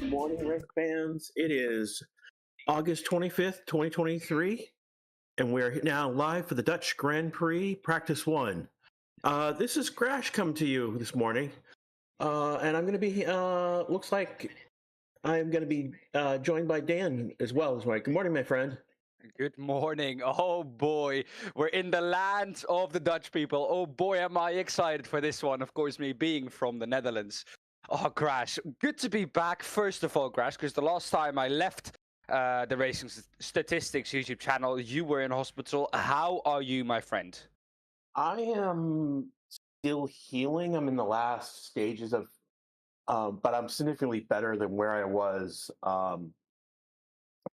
morning, Rick fans. It is August 25th, 2023, and we're now live for the Dutch Grand Prix Practice 1. This is Crash coming to you this morning, and I'm going to be, looks like I'm going to be joined by Dan as well. Good morning, my friend. Good morning. Oh boy, we're in the land of the Dutch people. Oh boy, am I excited for this one. Of course, me being from the Netherlands. Oh, Crash, good to be back. First of all, Crash, because the last time I left the Racing Statistics YouTube channel, you were in hospital. How are you, my friend? I am still healing. I'm in the last stages of, but I'm significantly better than where I was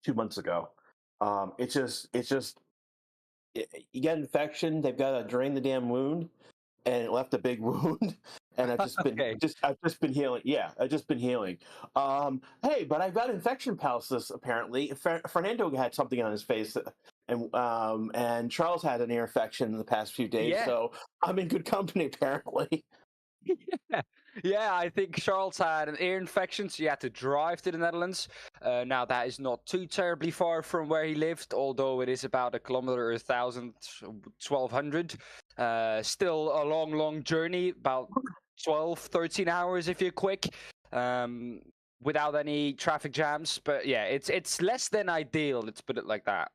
2 months ago. It's just you get infection. They've got to drain the damn wound, and it left a big wound. And Okay. I've just been healing. Yeah, I've just been healing. Hey, but I've got infection paralysis. Apparently, Fernando had something on his face, and Charles had an ear infection in the past few days. Yeah. So I'm in good company, apparently. Yeah, I think Charles had an ear infection, so he had to drive to the Netherlands. Now, that is not too terribly far from where he lived, although it is about a kilometer, 1,000, 1,200. Still a long, long journey, about 12, 13 hours if you're quick, without any traffic jams. But yeah, it's less than ideal, let's put it like that.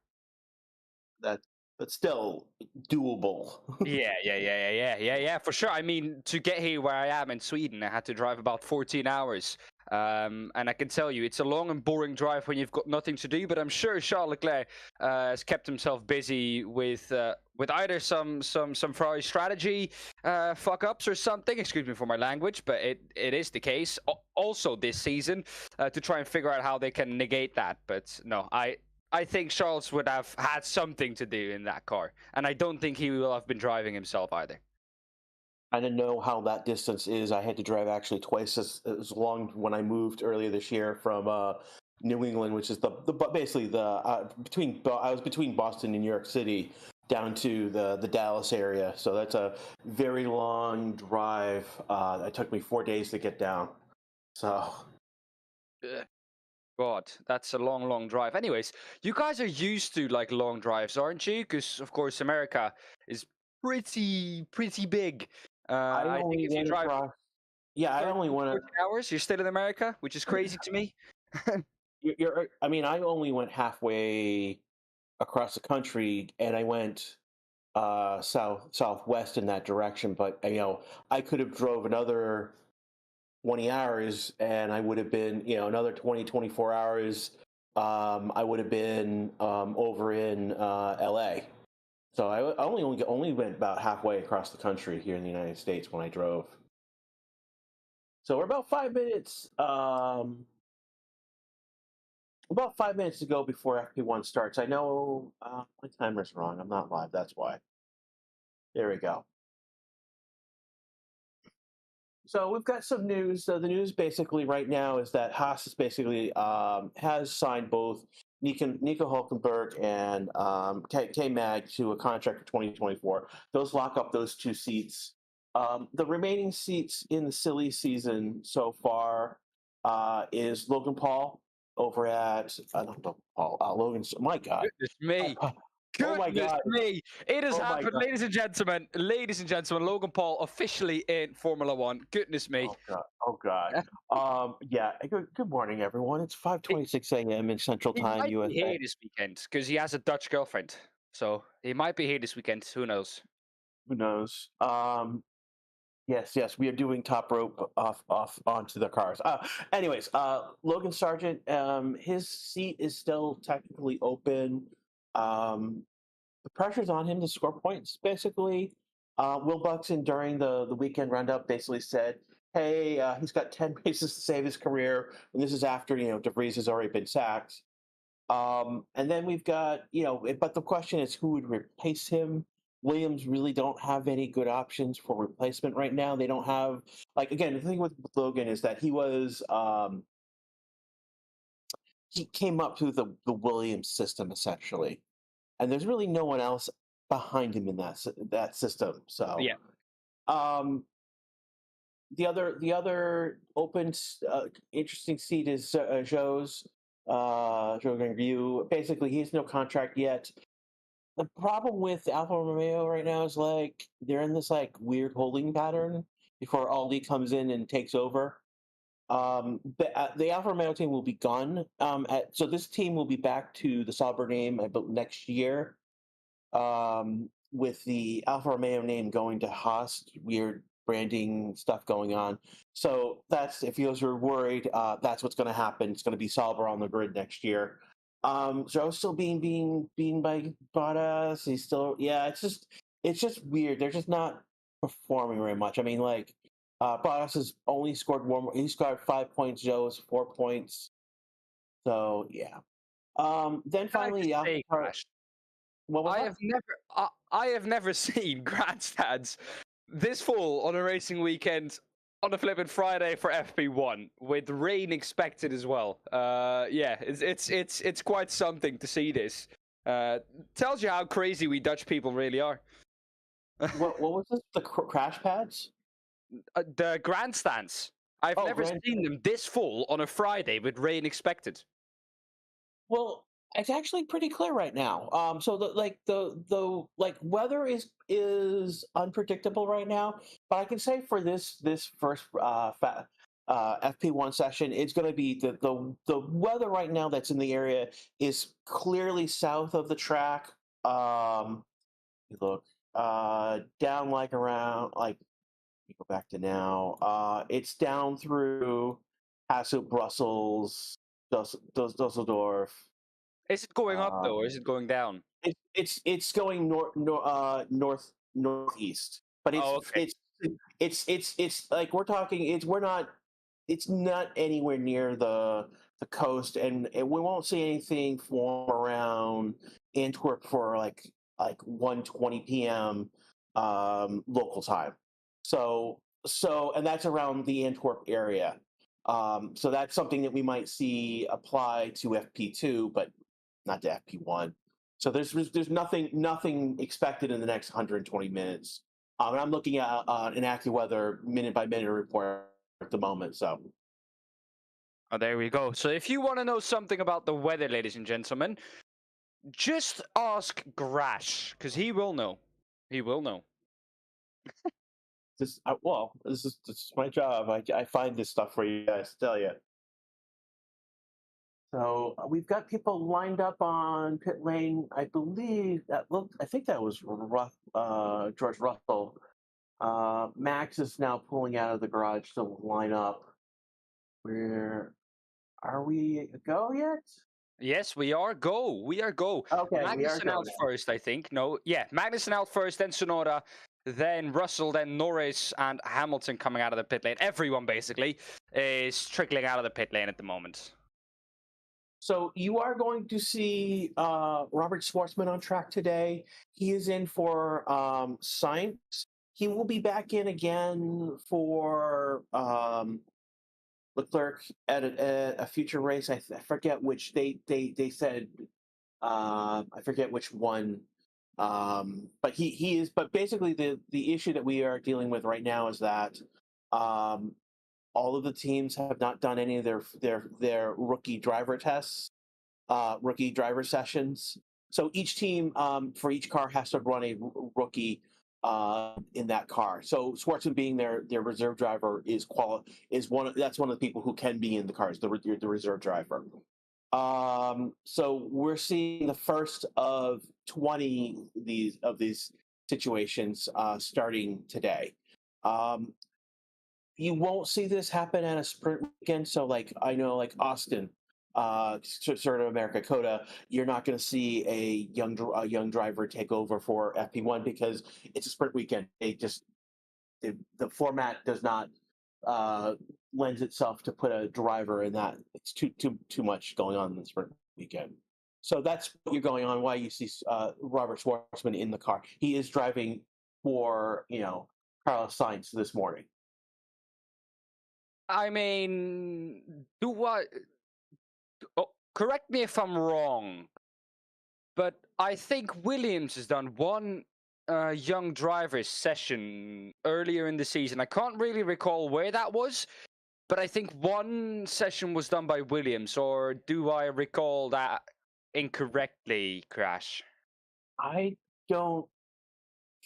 But still doable. Yeah, for sure. I mean, to get here where I am in Sweden, I had to drive about 14 hours. And I can tell you, it's a long and boring drive when you've got nothing to do. But I'm sure Charles Leclerc has kept himself busy with either some Ferrari strategy fuck ups or something. Excuse me for my language, but it is the case. Also this season, to try and figure out how they can negate that. But no, I think Charles would have had something to do in that car, and I don't think he will have been driving himself either. I didn't know how that distance is. I had to drive actually twice as long when I moved earlier this year from New England, which is basically between I was between Boston and New York City down to the Dallas area. So that's a very long drive. It took me 4 days to get down. So. God, that's a long, long drive. Anyways, you guys are used to like long drives, aren't you? Because of course America is pretty big. I I think only if you went drive across. Yeah, I 30, only went. 40 hours, you're still in America, which is crazy to me. I mean, I only went halfway across the country, and I went southwest in that direction. But I could have drove another 20 hours, and I would have been another 20, 24 hours. I would have been over in LA. So I only went about halfway across the country here in the United States when I drove. So we're about 5 minutes. About 5 minutes to go before FP1 starts. I know my timer's wrong. I'm not live. That's why. There we go. So we've got some news. The news basically right now is that Haas is basically has signed both Nico Hulkenberg and K-Mag to a contract for 2024. Those lock up those two seats. The remaining seats in the silly season so far is Logan Paul over at Logan. My God. Goodness me. Oh my Goodness God. me. It has Oh my happened, God. ladies and gentlemen. Logan Paul officially in Formula One. Goodness me. Oh God. Yeah. Good morning, everyone. It's 5:26 a.m. in Central He Time, might be USA. here this weekend because he has a Dutch girlfriend. So he might be here this weekend. Who knows? Who knows? Yes. We are doing top rope off onto the cars. Anyways, Logan Sargent, his seat is still technically open. The pressure's on him to score points. Basically, Will Buxton during the weekend roundup basically said, "Hey, he's got 10 races to save his career," and this is after De Vries has already been sacked. And then we've got but the question is who would replace him. Williams really don't have any good options for replacement right now. They don't have again, the thing with Logan is that he came up through the Williams system essentially, and there's really no one else behind him in that system. So Yeah. um, the other open interesting seat is Joe's review. Basically, he has no contract yet. The problem with Alfa Romeo right now is like they're in this like weird holding pattern before Aldi comes in and takes over. The Alfa Romeo team will be gone. So this team will be back to the Sauber name, I believe, next year. With the Alfa Romeo name going to Haas, weird branding stuff going on. So that's if you guys are worried, that's what's going to happen. It's going to be Sauber on the grid next year. Joe's still being by Bottas. He's still it's just weird. They're just not performing very much. I mean, like Bottas has only scored one. He scored 5 points. Joe's 4 points. So yeah. Then Can I finally, just the say, Alfa. Crash, What was I that? have never, I have never seen grandstands this full on a racing weekend on a flippin' Friday for FP1 with rain expected as well. Yeah, it's quite something to see this. Tells you how crazy we Dutch people really are. What was this? The crash pads? The grandstands. I've Oh, never seen them this full on a Friday with rain expected. well, it's actually pretty clear right now. So the weather is unpredictable right now, but I can say for this first FP1 session, it's going to be the weather right now that's in the area is clearly south of the track. Look, down like around like go back to now. It's down through Hasselt, Brussels, Dusseldorf. Is it going up though, or Um, is it going down? it's going northeast, but Oh, okay. it's like we're talking. It's not anywhere near the coast, and we won't see anything form around Antwerp for like 1:20 p.m. Local time. And that's around the Antwerp area. So that's something that we might see apply to FP2, but not to FP1. So there's nothing expected in the next 120 minutes. And I'm looking at an AccuWeather minute by minute report at the moment. So Oh, there we go. So if you want to know something about the weather, ladies and gentlemen, just ask Grash, because he will know. He will know. this is my job. I find this stuff for you guys to tell you. So we've got people lined up on pit lane. I believe that looked. I think that was George Russell. Max is now pulling out of the garage to line up. Where are we? Go yet? Yes, we are go. We are go. Okay, we are Magnussen go out now. first, I think. No, yeah, Magnussen out first, then Sonoda, then Russell, then Norris, and Hamilton coming out of the pit lane. Everyone basically is trickling out of the pit lane at the moment. So you are going to see Robert Schwartzman on track today. He is in for science. He will be back in again for Leclerc at a future race. I forget which they said. I forget which one. But he is. But basically, the issue that we are dealing with right now is that all of the teams have not done any of their rookie driver tests, rookie driver sessions. So each team for each car has to run a rookie in that car. So Schwartzman being their reserve driver is that's one of the people who can be in the cars, the reserve driver. So we're seeing the first of 20 of these situations starting today. You won't see this happen at a sprint weekend. So, like I know, like Austin, sort of America Coda, you're not going to see a young driver take over for FP1 because it's a sprint weekend. The format does not lends itself to put a driver in that. It's too much going on in the sprint weekend. So that's what you're going on. Why you see Robert Schwartzman in the car? He is driving for Carlos Sainz this morning. I mean, do what? Oh, correct me if I'm wrong, but I think Williams has done one young drivers session earlier in the season. I can't really recall where that was, but I think one session was done by Williams, or do I recall that incorrectly, Crash? I don't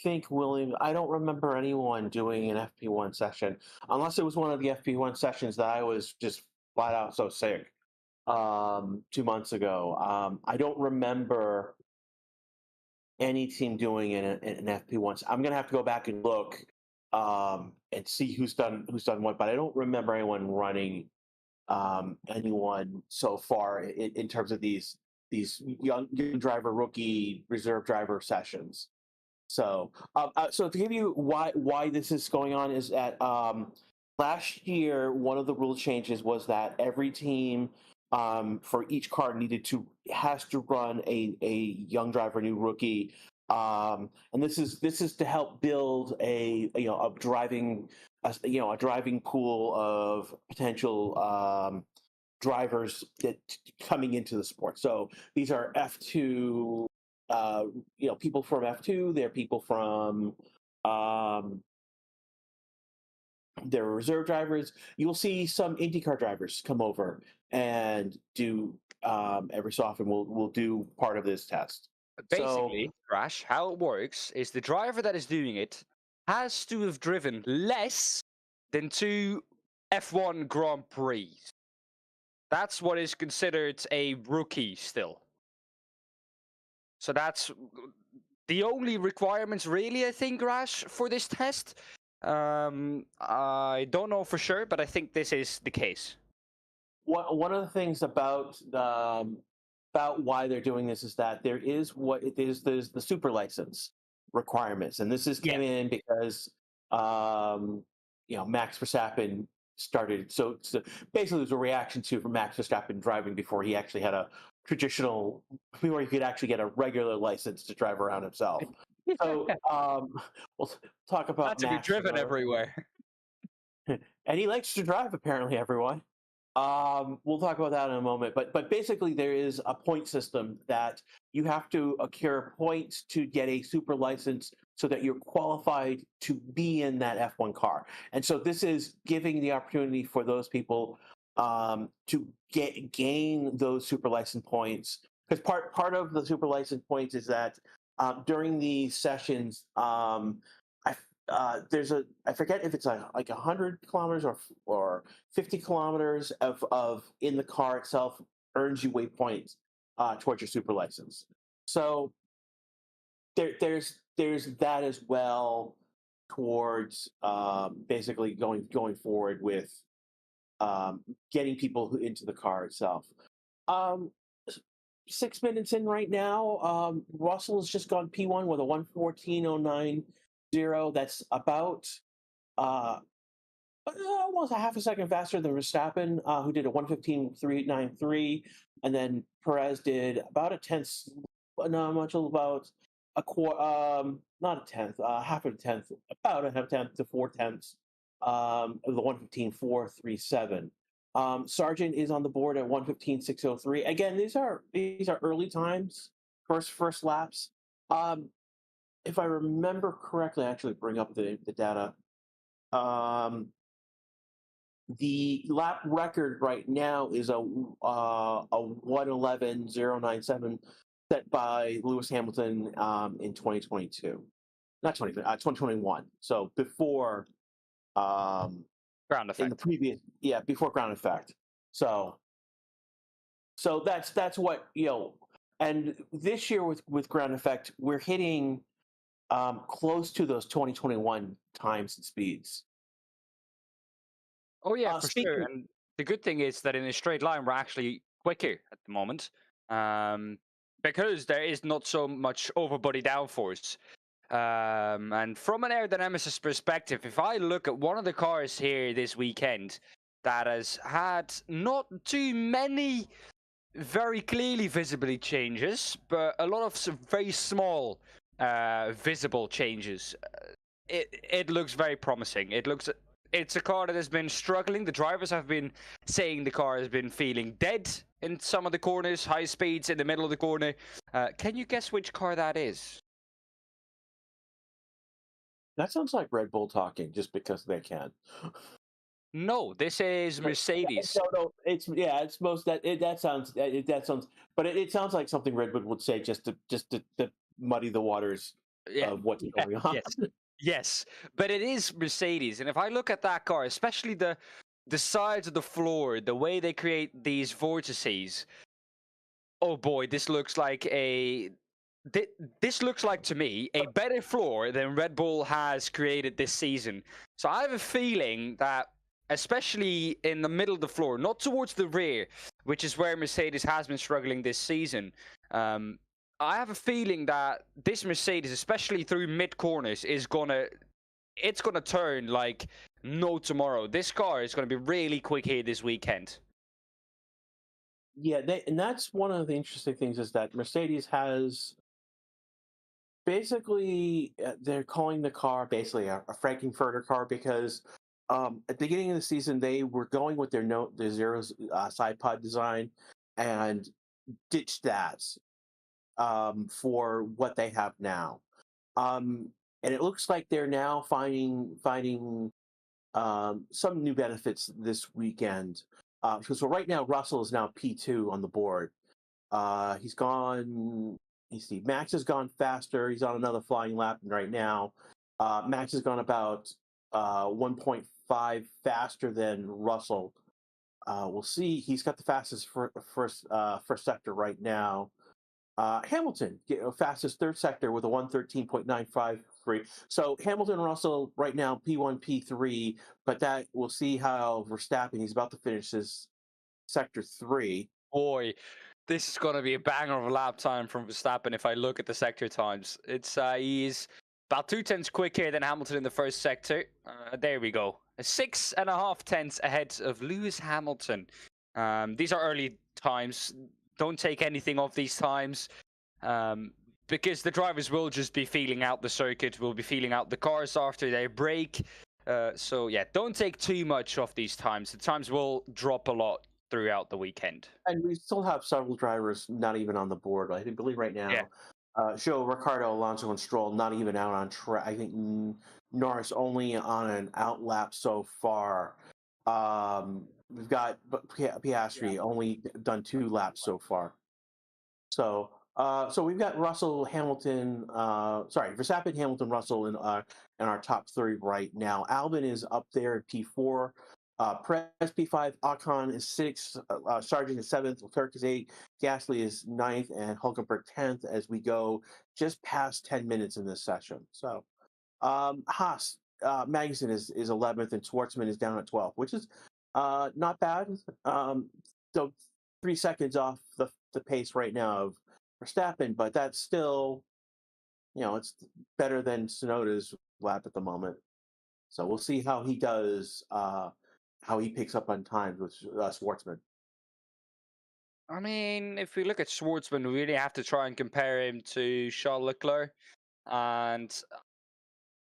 think William. I don't remember anyone doing an FP1 session unless it was one of the FP1 sessions that I was just flat out so sick 2 months ago. I don't remember any team doing an FP1. I'm gonna have to go back and look and see who's done what, but I don't remember anyone running anyone so far in terms of these young driver, rookie, reserve driver sessions. So, so to give you why this is going on is that last year one of the rule changes was that every team for each car has to run a young driver, new rookie, and this is to help build a driving a driving pool of potential drivers that coming into the sport. So these are F2 people from F2. They're people from they're reserve drivers. You'll see some IndyCar drivers come over and do every so often. We'll do part of this test. Basically, Crash, how it works is the driver that is doing it has to have driven less than 2 F1 Grand Prix. That's what is considered a rookie still. So that's the only requirements, really, I think, Rash, for this test. I don't know for sure, but I think this is the case. One of the things about why they're doing this is that there's the super license requirements, and this came in because Max Verstappen started. So basically, it was a reaction to Max Verstappen driving before he actually had before he could actually get a regular license to drive around himself. So we'll talk about Not to be driven everywhere. And he likes to drive, apparently, everyone. We'll talk about that in a moment. But basically, there is a point system that you have to accrue points to get a super license so that you're qualified to be in that F1 car. And so this is giving the opportunity for those people to gain those super license points. Because part of the super license points is that during these sessions, there's I forget if it's like 100 kilometers or 50 kilometers of in the car itself earns you waypoints towards your super license. So there's that as well towards basically going forward with getting people into the car itself. 6 minutes in right now. Russell's just gone P1 with a 1:14.09. That's about almost a half a second faster than Verstappen, who did a 1:15.393, and then Perez did about a tenth, about a quarter, not a tenth, half of a tenth, about a half tenth to 4 tenths of the 1:15.437. Sargent is on the board at 1:15.603. Again, these are early times, first laps. If I remember correctly, I actually bring up the data. The lap record right now is a 1:11.097 set by Lewis Hamilton in 2022, not 2021. So before ground effect. in the previous, before ground effect. So that's what and this year with ground effect, we're hitting close to those 2021 times and speeds. Oh yeah, for sure. And the good thing is that in a straight line, we're actually quicker at the moment, because there is not so much overbody downforce. And from an aerodynamicist perspective, if I look at one of the cars here this weekend that has had not too many very clearly visibly changes, but a lot of some very small visible changes, it looks very promising. It's a car that has been struggling. The drivers have been saying the car has been feeling dead in some of the corners, high speeds in the middle of the corner. Can you guess which car that is? That sounds like Red Bull talking, just because they can. No, this is Mercedes. No, it's most that sounds, but it sounds like something Red Bull would say just to muddy the waters Yeah, of what's yeah, going on. yes, yes. But it is Mercedes, and if I look at that car, especially the sides of the floor, the way they create these vortices, oh boy, this looks like this looks like to me a better floor than Red Bull has created this season. So I have a feeling that, especially in the middle of the floor, not towards the rear, which is where Mercedes has been struggling this season. I have a feeling that this Mercedes, especially through mid corners, it's gonna turn like no tomorrow. This car is gonna be really quick here this weekend. Yeah, and that's one of the interesting things is that Mercedes has basically they're calling the car basically a Frankenfurter car because at the beginning of the season they were going with their zeros side pod design and ditched that for what they have now. And it looks like they're now finding some new benefits this weekend. So right now Russell is now P2 on the board. He's gone. You see, Max has gone faster. He's on another flying lap right now. Max has gone about 1.5 faster than Russell. We'll see. He's got the fastest first sector right now. Hamilton, fastest third sector with a 113.95 free. So Hamilton and Russell right now P1, P3, but that we'll see how Verstappen, he's about to finish his sector 3. Boy, this is going to be a banger of a lap time from Verstappen if I look at the sector times. He's about 2 tenths quicker than Hamilton in the first sector. There we go. 6.5 tenths ahead of Lewis Hamilton. These are early times. Don't take anything off these times. Because the drivers will just be feeling out the circuit, will be feeling out the cars after they break. So yeah, don't take too much off these times. The times will drop a lot throughout the weekend. And we still have several drivers not even on the board. I believe right Yeah. now, Ricardo, Alonso, and Stroll not even out on track. I think Norris only on an out lap so far. We've got Piastri only done 2 laps so far. So we've got Russell, Hamilton, Verstappen, Hamilton, Russell in our top 3 right now. Albon is up there at P4. Perez P5, Ocon is 6, Sargent is 7th, Leclerc is 8, Gasly is 9th, and Hulkenberg 10th as we go just past 10 minutes in this session. So Haas, Magnussen is 11th, and Schwartzman is down at 12th, which is not bad. So 3 seconds off the pace right now of Verstappen, but that's still, it's better than Tsunoda's lap at the moment. So we'll see how he does, how he picks up on times with Schwartzman. I mean, if we look at Schwartzman, we really have to try and compare him to Charles Leclerc. And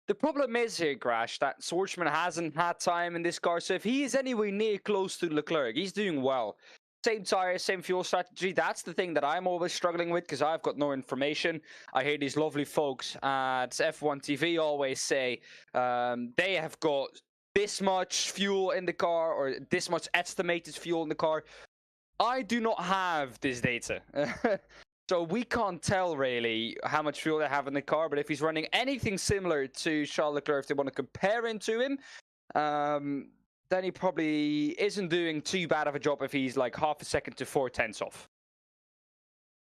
the problem is here, Crash, that Schwartzman hasn't had time in this car. So if he is anywhere near close to Leclerc, he's doing well. Same tire, same fuel strategy. That's the thing that I'm always struggling with because I've got no information. I hear these lovely folks at F1 TV always say they have got this much fuel in the car or this much estimated fuel in the car. I do not have this data. So we can't tell really how much fuel they have in the car, but if he's running anything similar to Charles Leclerc, if they want to compare him to him, then he probably isn't doing too bad of a job if he's like half a second to 4 tenths off.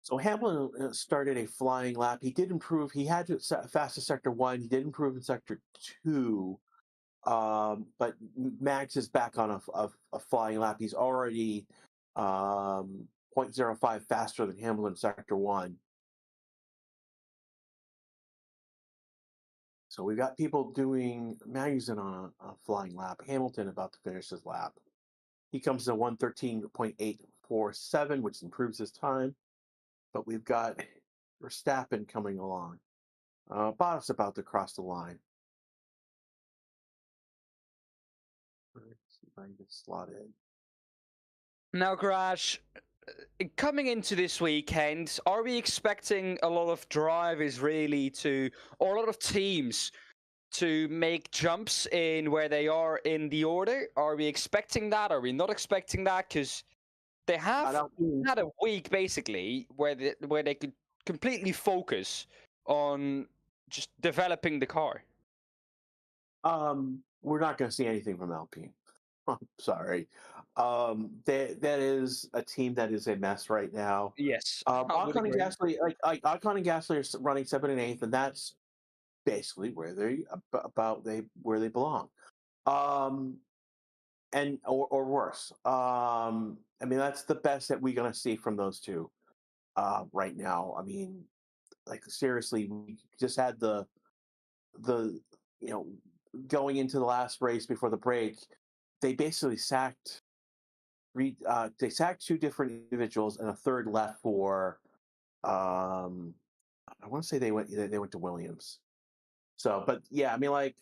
So Hamilton started a flying lap. He did improve. He had to fastest sector 1. He did improve in sector 2. But Max is back on a flying lap. He's already 0.05 faster than Hamilton sector 1. So we've got people doing Magnussen on a flying lap. Hamilton about to finish his lap. He comes to 113.847, which improves his time. But we've got Verstappen coming along. Bottas about to cross the line. Let's see if I can get slotted. Now, Garage, coming into this weekend, are we expecting a lot of drivers really or a lot of teams to make jumps in where they are in the order? Are we expecting that? Are we not expecting that? Because they have had a week basically where they could completely focus on just developing the car. We're not going to see anything from Alpine. I'm sorry. That is a team that is a mess right now. Yes, I would Ocon and agree. Gasly, like Ocon and Gasly are running 7th and 8th, and that's basically where they belong. And or worse. I mean, that's the best that we're gonna see from those two right now. I mean, like seriously, we just had the you know going into the last race before the break, they basically sacked they sacked two different individuals and a third left for I want to say they went to Williams. So, but yeah, I mean, like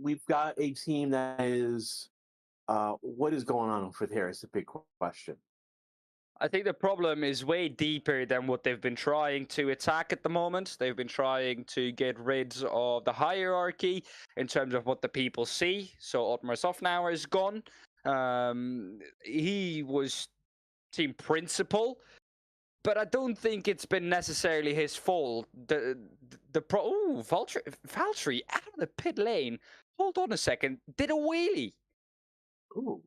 we've got a team that is what is going on over there is the big question. I think the problem is way deeper than what they've been trying to attack at the moment. They've been trying to get rid of the hierarchy in terms of what the people see. So Otmar Sofnauer is gone. He was team principal, but I don't think it's been necessarily his fault. Valtteri out of the pit lane. Hold on a second. Did a wheelie. Ooh.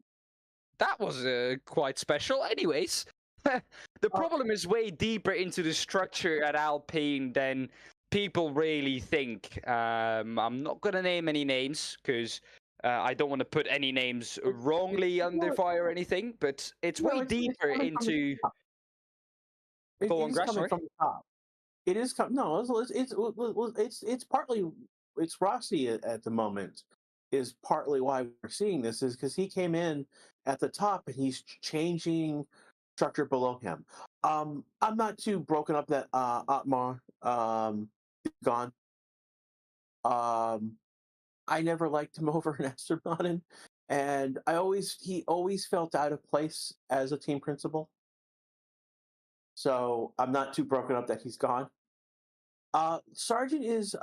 That was quite special. Anyways, the problem is way deeper into the structure at Alpine than people really think. I'm not going to name any names because I don't want to put any names wrongly under fire or anything, but it's way It's deeper coming from the into. top. Go It on, is Grass, coming sorry. from the top. It is no. It's partly it's Rossi at the moment is partly why we're seeing this is because he came in at the top and he's changing structure below him. I'm not too broken up that Otmar is gone. Um, I never liked him over in Esteban, and he always felt out of place as a team principal. So I'm not too broken up that he's gone. Sargent is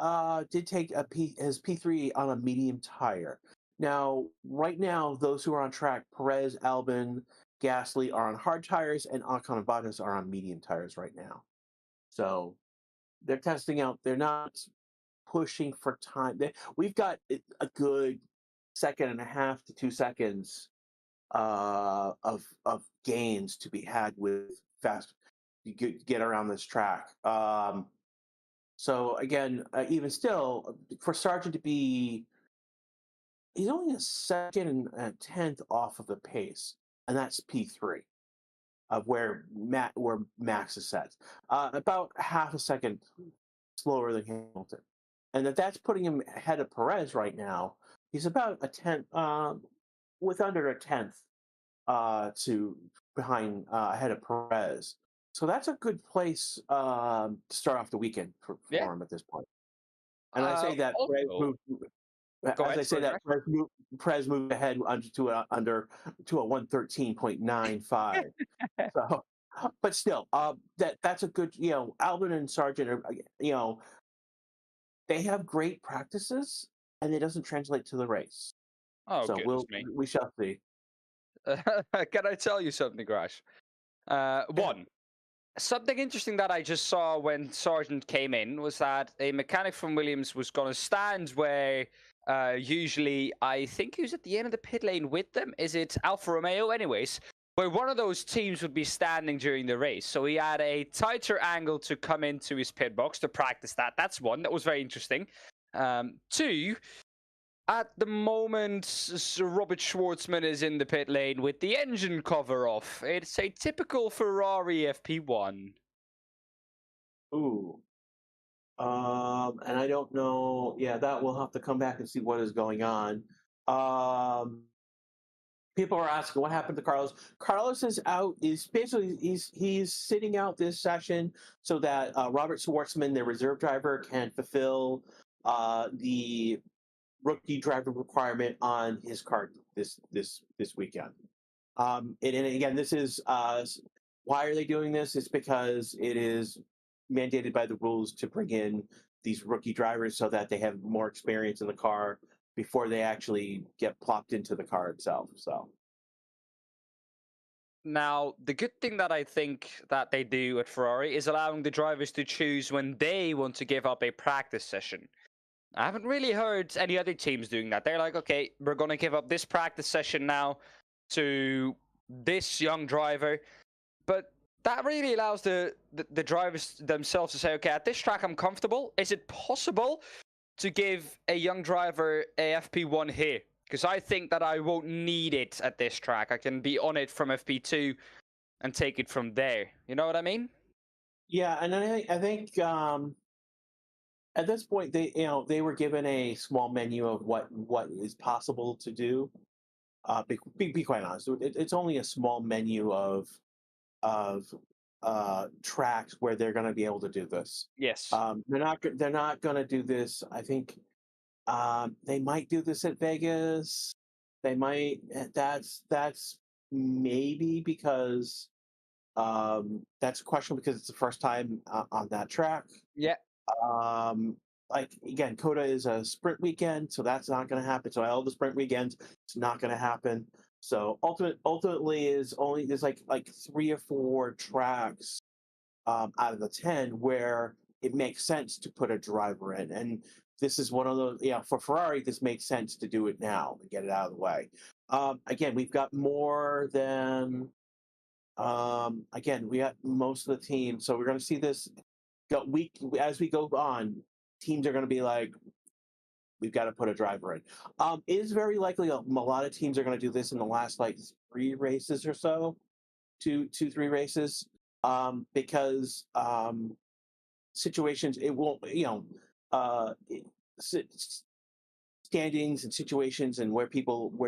did take his P3 on a medium tire. Now, right now, those who are on track, Perez, Albon, Gasly are on hard tires, and Ocon and Bottas are on medium tires right now. So they're testing out. They're not pushing for time. We've got a good second and a half to 2 seconds of gains to be had with fast. You get around this track. So again, even still, for Sargent to be, he's only a second and a tenth off of the pace, and that's P3 of where Max is set. About half a second slower than Hamilton, and that's putting him ahead of Perez right now. He's about a tenth, with under a tenth, to behind ahead of Perez. So that's a good place to start off the weekend for Yeah. him at this point. And I say that Perez Also, moved, go as ahead. I say Sorry, that Grass. Perez moved ahead to a 113.95. So, but still, that's a good. Albin and Sargent are, they have great practices, and it doesn't translate to the race. Oh, So goodness me. we shall see. Can I tell you something, Grash? Yeah. One, something interesting that I just saw when Sargent came in was that a mechanic from Williams was going to stand where usually I think he was at the end of the pit lane with them. Is it Alfa Romeo? Anyways, where one of those teams would be standing during the race. So he had a tighter angle to come into his pit box to practice that. That's one. That was very interesting. Two, at the moment, Robert Schwartzman is in the pit lane with the engine cover off. It's a typical Ferrari FP1. Ooh. And I don't know. Yeah, that we'll have to come back and see what is going on. People are asking what happened to Carlos. Carlos is out. Is basically he's sitting out this session so that Robert Schwartzman, the reserve driver, can fulfill the rookie driver requirement on his car this weekend. And again, this is why are they doing this? It's because it is mandated by the rules to bring in these rookie drivers so that they have more experience in the car before they actually get plopped into the car itself. So Now, the good thing that I think that they do at Ferrari is allowing the drivers to choose when they want to give up a practice session. I haven't really heard any other teams doing that. They're like, okay, we're going to give up this practice session now to this young driver. But that really allows the drivers themselves to say, okay, at this track I'm comfortable. Is it possible to give a young driver a FP1 here? Because I think that I won't need it at this track. I can be on it from FP2 and take it from there. You know what I mean? yeah, and I think at this point they were given a small menu of what is possible to do. Be quite honest, it's only a small menu of tracks where they're going to be able to do this. Yes. They're not going to do this. I think they might do this at Vegas. They might. That's maybe because that's a question because it's the first time on that track. Yeah. Um, like again, Coda is a sprint weekend, so that's not going to happen. So all the sprint weekends, it's not going to happen. So ultimately is only there's like 3 or 4 tracks out of the 10 where it makes sense to put a driver in, and this is one of those. For Ferrari, this makes sense to do it now and get it out of the way. Again, we've got more than again, we got most of the team, so we're going to see this go week as we go on. Teams are going to be like, we've got to put a driver in. It is very likely a lot of teams are going to do this in the last like 3 races or so, 3 races, because situations it won't standings and situations and where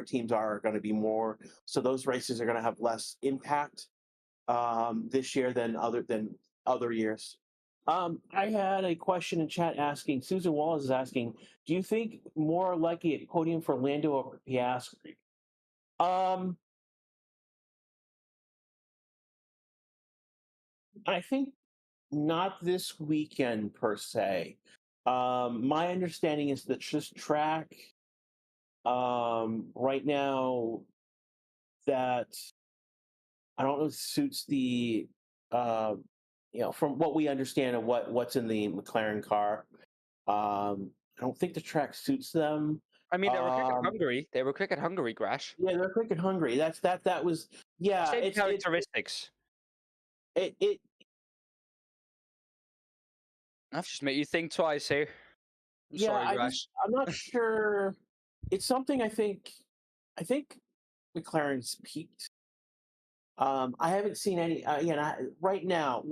teams are going to be more. So those races are going to have less impact this year than other years. I had a question in chat asking, Susan Wallace is asking, do you think more likely a podium for Lando or Piastri? I think not this weekend per se. My understanding is that this track right now that I don't know suits the from what we understand of what's in the McLaren car. I don't think the track suits them. I mean, they were quick at Hungary. They were quick at Hungary, Grash. Yeah, they're quick and hungry. That was Same characteristics. It I've just made you think twice here. I'm sorry, Grash. I'm not sure. It's something I think McLaren's peaked. I haven't seen any. Right now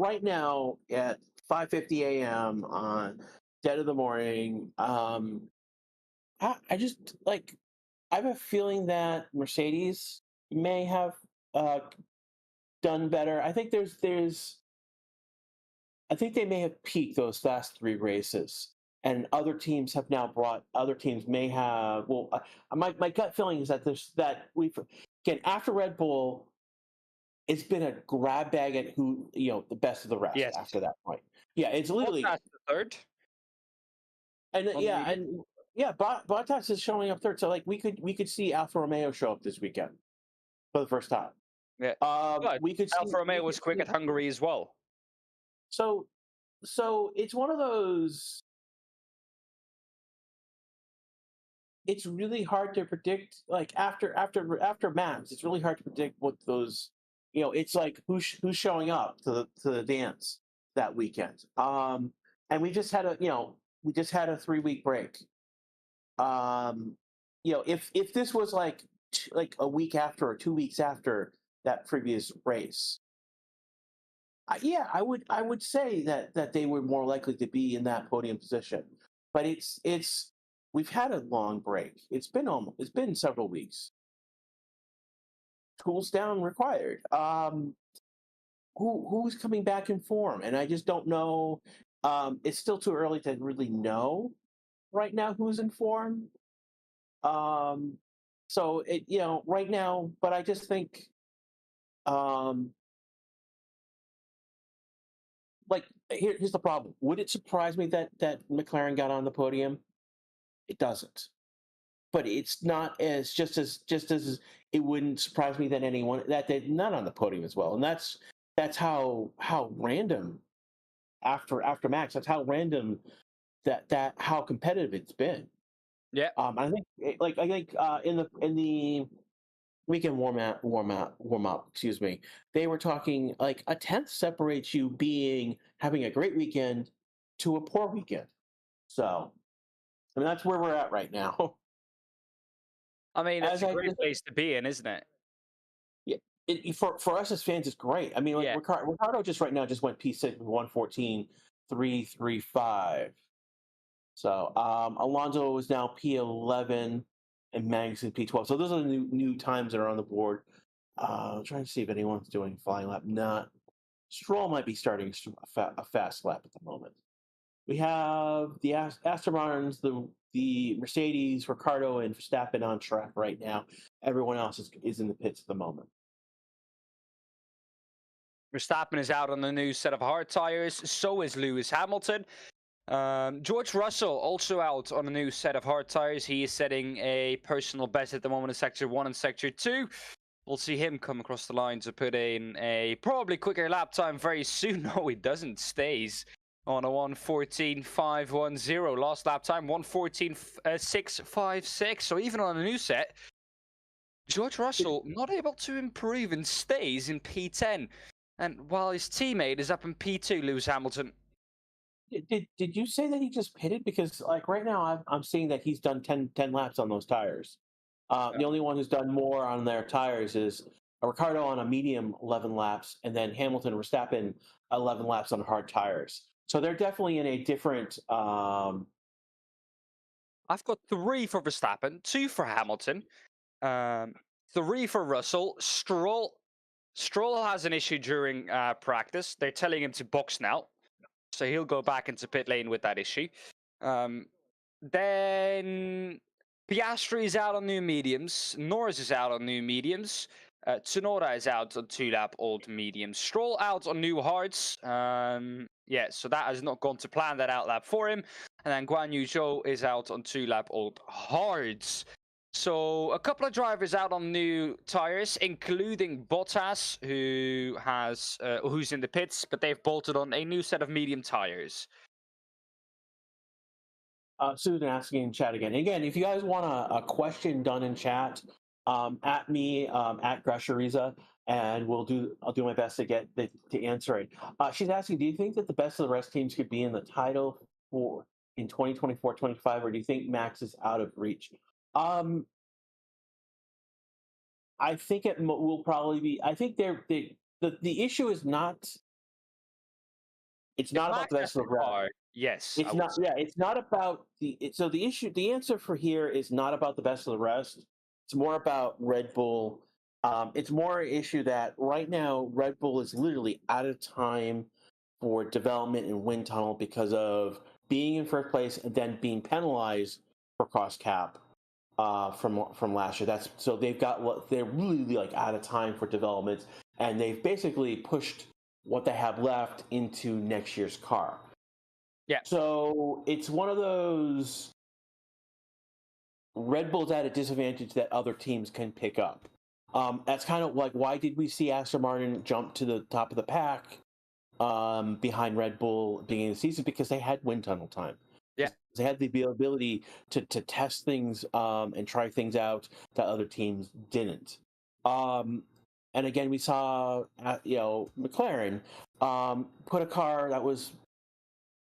at 5:50 a.m. on dead of the morning. I just like. I have a feeling that Mercedes may have done better. I think I think they may have peaked those last 3 races, and other teams have now brought. Other teams may have. Well, my gut feeling is that we've again after Red Bull. It's been a grab bag at who the best of the rest. Yes. After that point, it's literally Bottas the third, and Bottas is showing up third. So like we could see Alfa Romeo show up this weekend for the first time. Yeah, we could. Alfa Romeo was quick at Hungary as well. So it's one of those. It's really hard to predict. Like after Max, it's really hard to predict what those. It's like who's showing up to the dance that weekend. And we just had a 3-week break. If this was like a week after or 2 weeks after that previous race, I would say that they were more likely to be in that podium position. But we've had a long break. It's been several weeks. Tools down required. Who's coming back in form? And I just don't know. It's still too early to really know right now who's in form. So right now, but I just think, like here's the problem. Would it surprise me that McLaren got on the podium? It doesn't. But it's not as just as it wouldn't surprise me that anyone that they're not on the podium as well. And that's how random after Max. That's how random that how competitive it's been. Yeah. I think in the weekend warm up. Excuse me. They were talking like a tenth separates you being having a great weekend to a poor weekend. So I mean that's where we're at right now. I mean, it's As a I great place to be in, isn't it? Yeah, for us as fans, it's great. I mean, like Yeah. Ricardo just right now just went P6 with 114.335. So Alonso is now P11 and Max is P12. So those are the new times that are on the board. I'm trying to see if anyone's doing flying lap. Not Stroll might be starting a fast lap at the moment. We have the Aston Martins, the Mercedes, Ricardo, and Verstappen on track right now. Everyone else is in the pits at the moment. Verstappen is out on the new set of hard tires. So is Lewis Hamilton. George Russell also out on a new set of hard tires. He is setting a personal best at the moment in Sector 1 and Sector 2. We'll see him come across the line to put in a probably quicker lap time very soon. No, he doesn't. Stays on a 1:14.510. Last lap time, 1:14.656. So even on a new set, George Russell not able to improve and stays in P10. And while his teammate is up in P2, Lewis Hamilton. Did you say that he just pitted? Because like right now, I'm seeing that he's done 10 laps on those tires. The only one who's done more on their tires is Ricardo on a medium 11 laps, and then Hamilton, Verstappen 11 laps on hard tires. So they're definitely in a different. I've got 3 for Verstappen, 2 for Hamilton, 3 for Russell. Stroll has an issue during practice. They're telling him to box now, so he'll go back into pit lane with that issue. Then Piastri is out on new mediums. Norris is out on new mediums. Tsunoda is out on 2-lap old mediums. Stroll out on new hards. Yeah, so that has not gone to plan, that out lap for him. And then Guan Yu Zhou is out on 2-lap old hards. So a couple of drivers out on new tires, including Bottas, who's in the pits, but they've bolted on a new set of medium tires. Susan asking in chat again. Again, if you guys want a question done in chat, at me at Greshariza, and I'll do my best to to answer it. She's asking, do you think that the best of the rest teams could be in the title in 2024-25, or do you think Max is out of reach? I think it will probably be. I think the issue is not. It's not about the best of the rest. Yes, It's not. Yeah, it's not about so the issue. The answer for here is not about the best of the rest. It's more about Red Bull. It's more an issue that right now Red Bull is literally out of time for development in wind tunnel because of being in first place and then being penalized for cross cap from last year. So they've got they're really like out of time for development, and they've basically pushed what they have left into next year's car. Yeah. So it's one of those Red Bull's at a disadvantage that other teams can pick up. That's kind of like why did we see Aston Martin jump to the top of the pack behind Red Bull at the beginning of the season? Because they had wind tunnel time. Yeah. They had the ability to test things and try things out that other teams didn't. And again, we saw McLaren put a car that was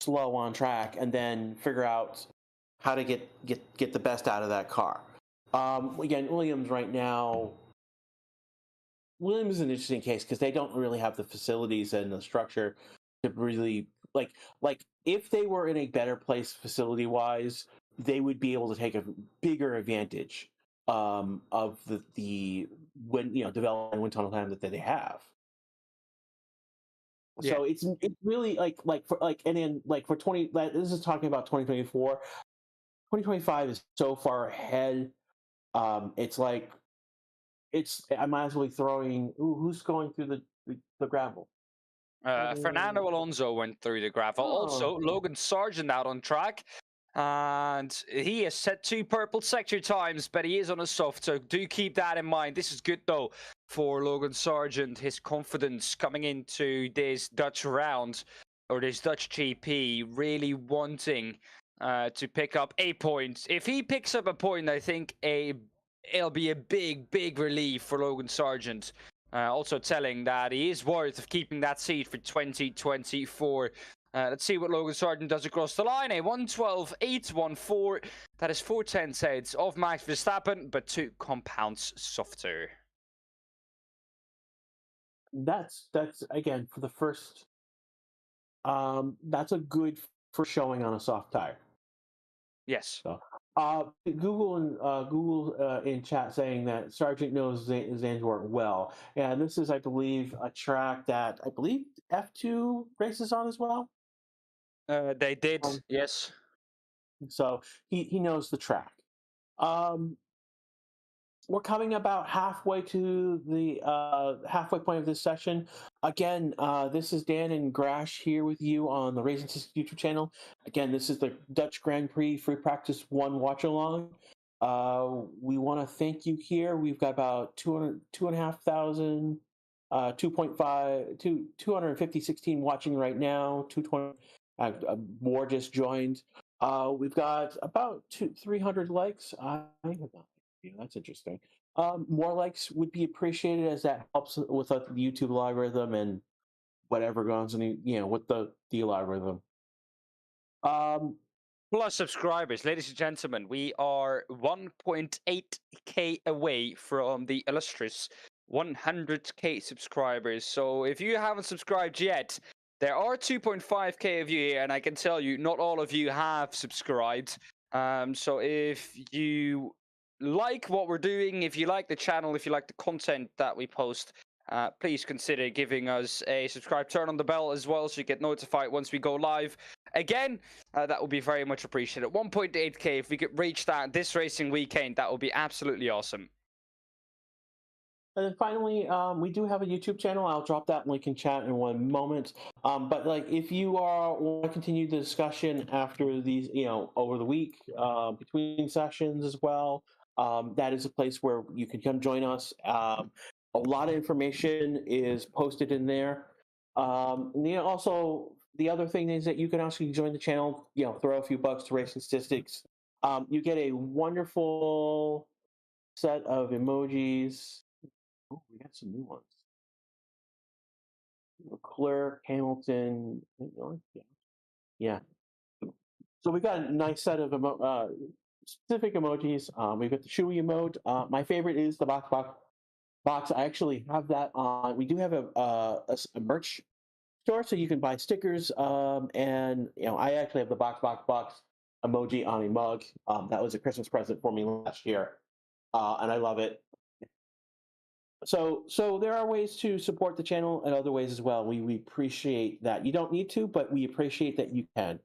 slow on track and then figure out how to get the best out of that car. Again, Williams right now. Williams is an interesting case because they don't really have the facilities and the structure to really like if they were in a better place facility wise, they would be able to take a bigger advantage of the development wind tunnel time that they have. Yeah. So it's really and then for 20. This is talking about 2024. 2025 is so far ahead. It's like I might as well be throwing. Who's going through the gravel? Uh, Fernando Alonso went through the gravel. oh, Also, Logan Sargent out on track. And he has set 2 purple sector times, but he is on a soft, so do keep that in mind. This is good, though, for Logan Sargent. His confidence coming into this Dutch round, or this Dutch GP, really wanting to pick up a point. If he picks up a point, I think it'll be a big, big relief for Logan Sargent. Also telling that he is worth of keeping that seat for 2024. Let's see what Logan Sargent does across the line. A 112.814. That is 4/10 of Max Verstappen, but 2 compounds softer. that's again for the first. That's a good first showing on a soft tire. Yes. So, Google in chat saying that Sargent knows Zandvoort well. Yeah, this is, I believe, a track that I believe F2 races on as well. They did, Um, yes. so he knows the track. We're coming about halfway to the halfway point of this session. Again, this is Dan and Grash here with you on the Racing Statistics YouTube channel. Again, this is the Dutch Grand Prix Free Practice 1 watch along. We want to thank you here. We've got about 2,500, 250, 16 watching right now. 220 more just joined. We've got about 300 likes. I have not. Yeah, that's interesting. More likes would be appreciated, as that helps with the YouTube algorithm and whatever goes in, with the algorithm. Plus subscribers, ladies and gentlemen, we are 1.8k away from the illustrious 100k subscribers. So if you haven't subscribed yet, there are 2.5k of you here, and I can tell you, not all of you have subscribed. So if you like what we're doing, if you like the channel, if you like the content that we post, please consider giving us a subscribe. Turn on the bell as well so you get notified once we go live. Again, that would be very much appreciated. 1.8k, if we could reach that this racing weekend, that would be absolutely awesome. And then finally, we do have a YouTube channel. I'll drop that link in chat in one moment. But like, if you want to continue the discussion after these, over the week, between sessions as well, that is a place where you can come join us. A lot of information is posted in there. Also, the other thing is that you can also join the channel. Throw a few bucks to Racing Statistics. You get a wonderful set of emojis. Oh, we got some new ones. Leclerc, Hamilton, yeah. So we got a nice set of specific emojis. We've got the Chewy emote. My favorite is the box. I actually have that on. We do have a merch store, so you can buy stickers. And I actually have the box emoji on a mug. That was a Christmas present for me last year, and I love it. So there are ways to support the channel and other ways as well. We appreciate that. You don't need to, but we appreciate that you can.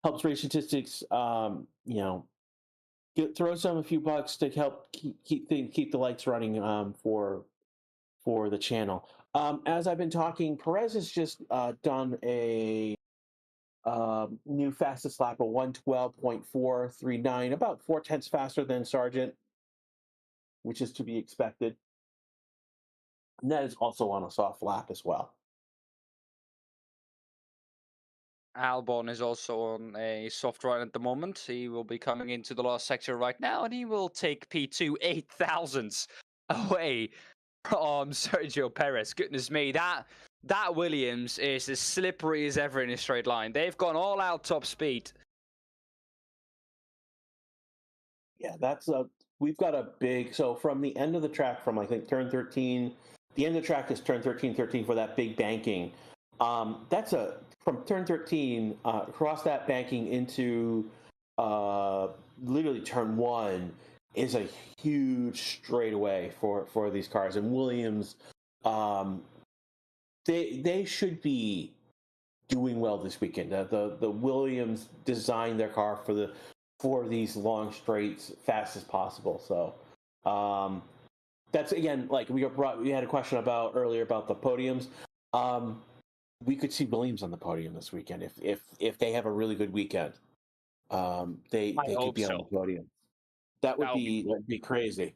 Helps Race Statistics, throw a few bucks to help keep the lights running for the channel. As I've been talking, Perez has just done a new fastest lap of 112.439, about 4/10 faster than Sargent, which is to be expected. And that is also on a soft lap as well. Albon is also on a soft run at the moment. He will be coming into the last sector right now, and he will take P2 8,000 away from Sergio Perez. Goodness me, that Williams is as slippery as ever in a straight line. They've gone all out top speed. Yeah, we've got a big, so from the end of the track, from I think turn 13, the end of the track is turn 13 for that big banking. That's from turn 13 across that banking into literally turn 1 is a huge straightaway for these cars. And Williams, they should be doing well this weekend. The Williams designed their car for these long straights fast as possible. So that's, again, like we had a question about earlier about the podiums. we could see Williams on the podium this weekend if they have a really good weekend. They I could hope be on so. the podium. That would be crazy.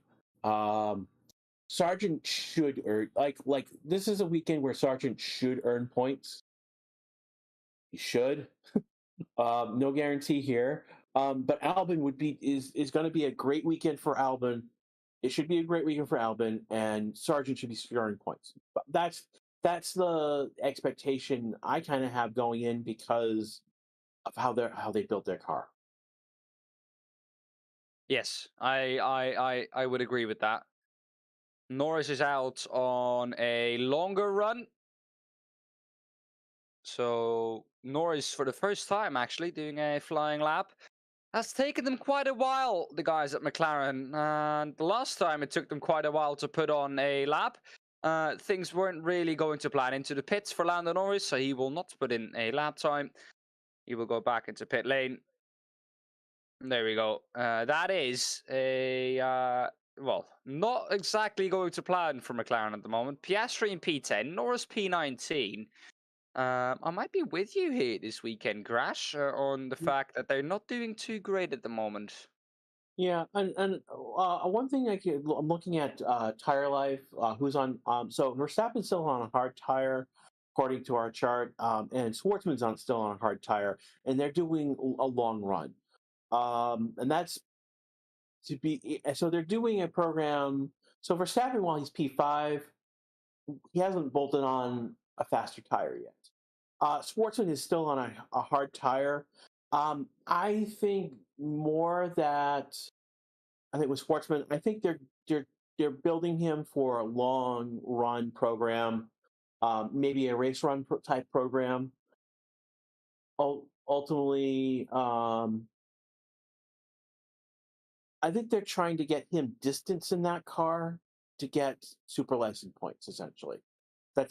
Sargent should earn like this is a weekend where Sargent should earn points. He should. No guarantee here. But Albon is going to be a great weekend for Albon. It should be a great weekend for Albon, and Sargent should be scoring points. But that's the expectation I kind of have going in because of how they built their car. Yes, I would agree with that. Norris is out on a longer run. So Norris, for the first time, actually doing a flying lap. Has taken them quite a while, the guys at McLaren. And the last time it took them quite a while to put on a lap. Things weren't really going to plan into the pits for Lando Norris, so he will not put in a lap time. He will go back into pit lane. There we go. That is a well, not exactly going to plan for McLaren at the moment. Piastri in P10, Norris P19. I might be with you here this weekend, Crash, on the fact that they're not doing too great at the moment. Yeah, and one thing I'm looking at Tire Life, who's on. So Verstappen's still on a hard tire, according to our chart, and Schwartzman's still on a hard tire, and they're doing a long run, and that's to be. So they're doing a program. So Verstappen, while he's P5, he hasn't bolted on a faster tire yet. Schwartzman is still on a hard tire. I think more that. I think with Schwartzman, I think they're building him for a long run program, maybe a race run type program. Ultimately, I think they're trying to get him distance in that car to get super license points. Essentially,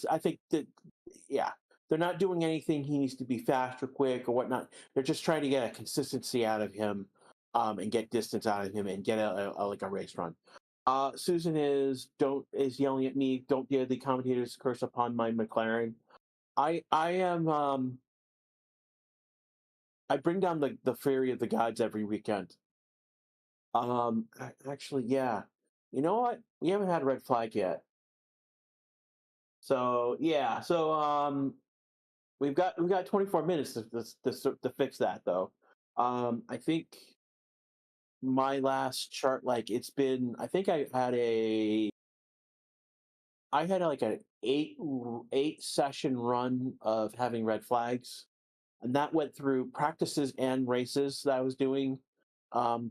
I think that yeah, they're not doing anything he needs to be fast or quick or whatnot. They're just trying to get a consistency out of him, and get distance out of him and get like a race run. Susan is yelling at me. Don't dare the commentators curse upon my McLaren. I am I bring down the fury of the gods every weekend. Actually, yeah. You know what? We haven't had a red flag yet. So yeah. So we've got 24 minutes to fix that though. I think my last chart, like it's been. I think I had like an eight session run of having red flags, and that went through practices and races that I was doing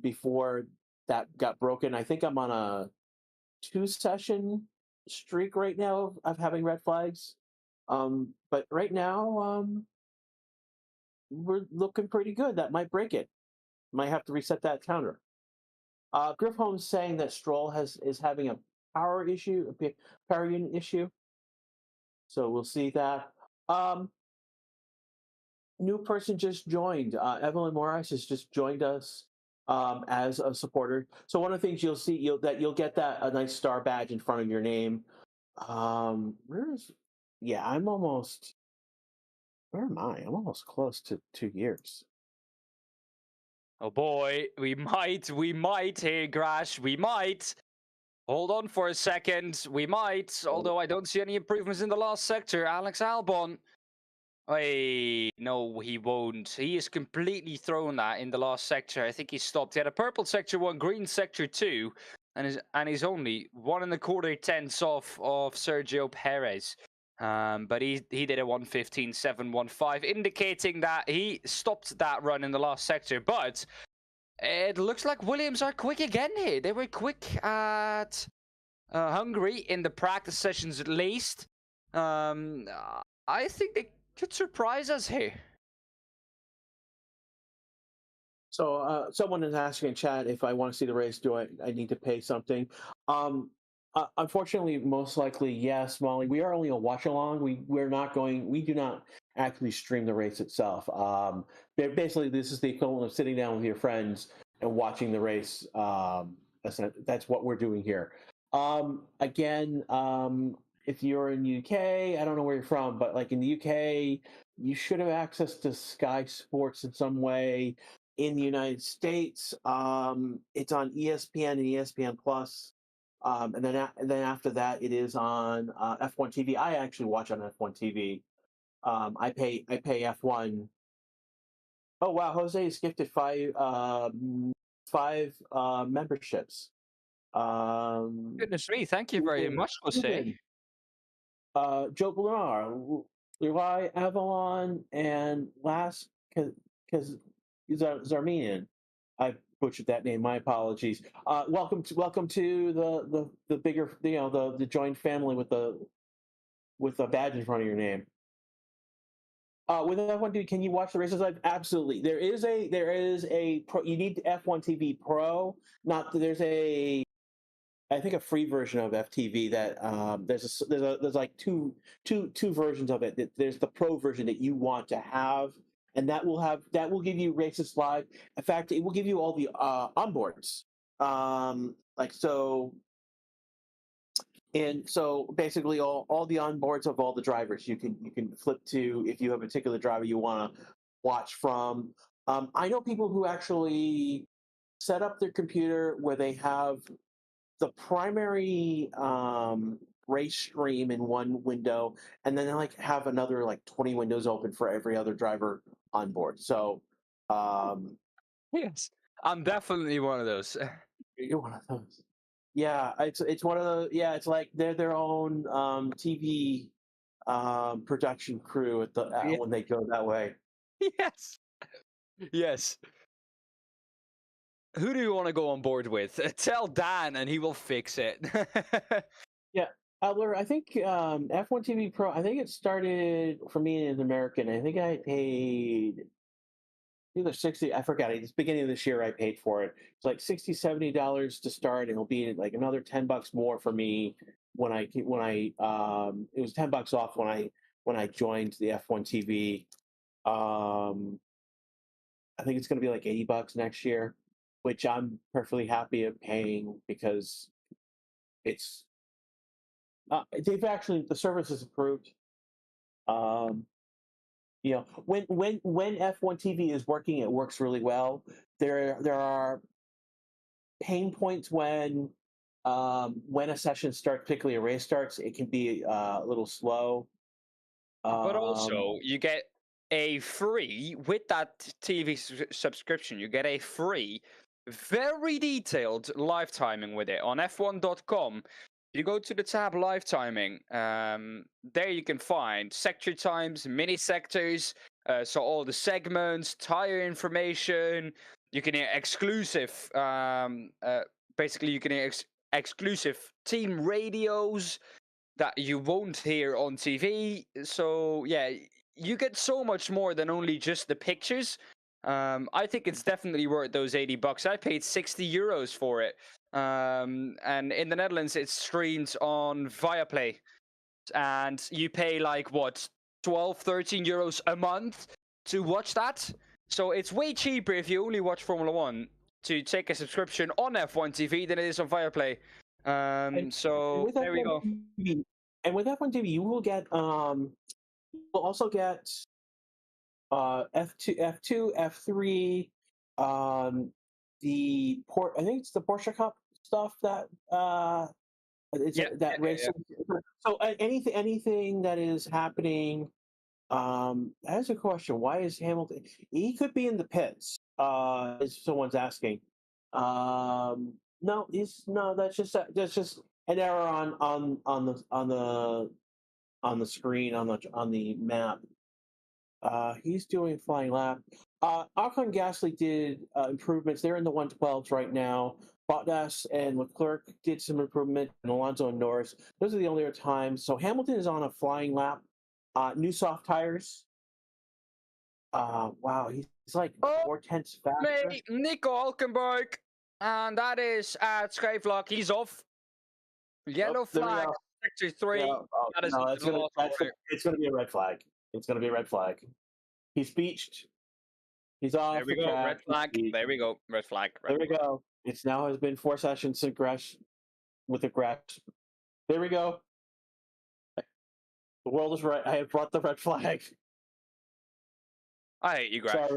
before that got broken. I think I'm on a 2 session streak right now of having red flags. But right now, we're looking pretty good. That might break it. Might have to reset that counter. Griff Holmes saying that Stroll is having a power issue, a power unit issue. So we'll see that. New person just joined. Evelyn Morris has just joined us as a supporter. So one of the things you'll see, you'll get that a nice star badge in front of your name. Yeah, I'm almost. Where am I? I'm almost close to 2 years. Oh boy, we might here, Grash. We might. Hold on for a second. We might, although I don't see any improvements in the last sector. Alex Albon. Hey, no, he won't. He is completely thrown that in the last sector. I think he stopped. He had a purple sector 1, green sector 2, and he's only 1.25 tenths off of Sergio Perez. But he did a 1:15.715, indicating that he stopped that run in the last sector. But it looks like Williams are quick again here. They were quick at Hungary in the practice sessions at least. I think they could surprise us here. So someone is asking in chat if I want to see the race. Do I need to pay something? Unfortunately, most likely yes, Molly. We are only a watch along. We're not going. We do not actually stream the race itself. Basically, this is the equivalent of sitting down with your friends and watching the race. That's what we're doing here. Again, if you're in UK, I don't know where you're from, but like in the UK, you should have access to Sky Sports in some way. In the United States, it's on ESPN and ESPN Plus, and then after that, it is on F1 TV. I actually watch on F1 TV. I pay F1. Oh wow, Jose has gifted five memberships. Goodness me, thank you very much, Jose. Joe Blunar, Levi Avalon, and last because Zarmian. I butchered that name. My apologies. Welcome to the bigger, the joint family with a badge in front of your name. With F1 TV, can you watch the races live? Absolutely. There is a pro. You need F1 TV Pro. Not there's a I think a free version of FTV that there's like two versions of it. There's the pro version that you want to have, and that will give you races live. In fact, it will give you all the onboards. Like so, and so basically all the onboards of all the drivers you can flip to if you have a particular driver you want to watch from. I know people who actually set up their computer where they have the primary race stream in one window, and then they like have another like 20 windows open for every other driver on board. So Yes, I'm definitely one of those. you're one of those. Yeah, it's one of the it's like they're their own TV production crew at the Yeah. when they go that way. Yes. Yes. Who do you want to go on board with? Tell Dan and he will fix it. Yeah, Adler, I think F1 TV Pro. I think it started for me as an American. I think I paid either 60. I forgot. It's beginning of this year. I paid for it. It's like $60-$70 to start, and it'll be like another $10 more for me when I it was $10 off when I joined the F1 TV. I think it's going to be like $80 next year, which I'm perfectly happy at paying because it's they've actually the service is approved. When F1 TV is working, it works really well. There are pain points when a session starts, particularly a race starts. It can be a little slow. But also, you get a free, with that TV subscription, you get a free, very detailed live timing with it on f1.com. You go to the tab live timing. There you can find sector times, mini sectors, so all the segments, tire information. You can hear exclusive, basically, you can hear exclusive team radios that you won't hear on TV. So yeah, you get so much more than only just the pictures. I think it's definitely worth those $80. I paid €60 for it. And in the Netherlands, it's streamed on Viaplay, and you pay like what 12-13 euros a month to watch that. So it's way cheaper if you only watch Formula One to take a subscription on F1 TV than it is on Viaplay. So with there we F1 go. TV, and with F1 TV, you will get you'll also get F2, F3, the port. I think it's the Porsche Cup stuff that race. So anything that is happening. That's a question. Why is Hamilton? He could be in the pits. If someone's asking. No, That's just an error on the screen on the map. He's doing flying lap. Ocon Gasly did improvements. They're in the 112s right now. Bottas and Leclerc did some improvement, and Alonso and Norris. Those are the only other times. So Hamilton is on a flying lap. New soft tires. Wow, he's like 4/10 faster. Mate, Nico Hulkenberg, and that is at Skyvlog. He's off. Yellow flag, sector 3. That is it's going to be a red flag. It's going to be a red flag. He's beached. He's off. There we go. Red flag. There we go. Red flag. There we go. It's now has been 4 sessions with the grass. There we go. The world is right. I have brought the red flag. I hate you, Grash.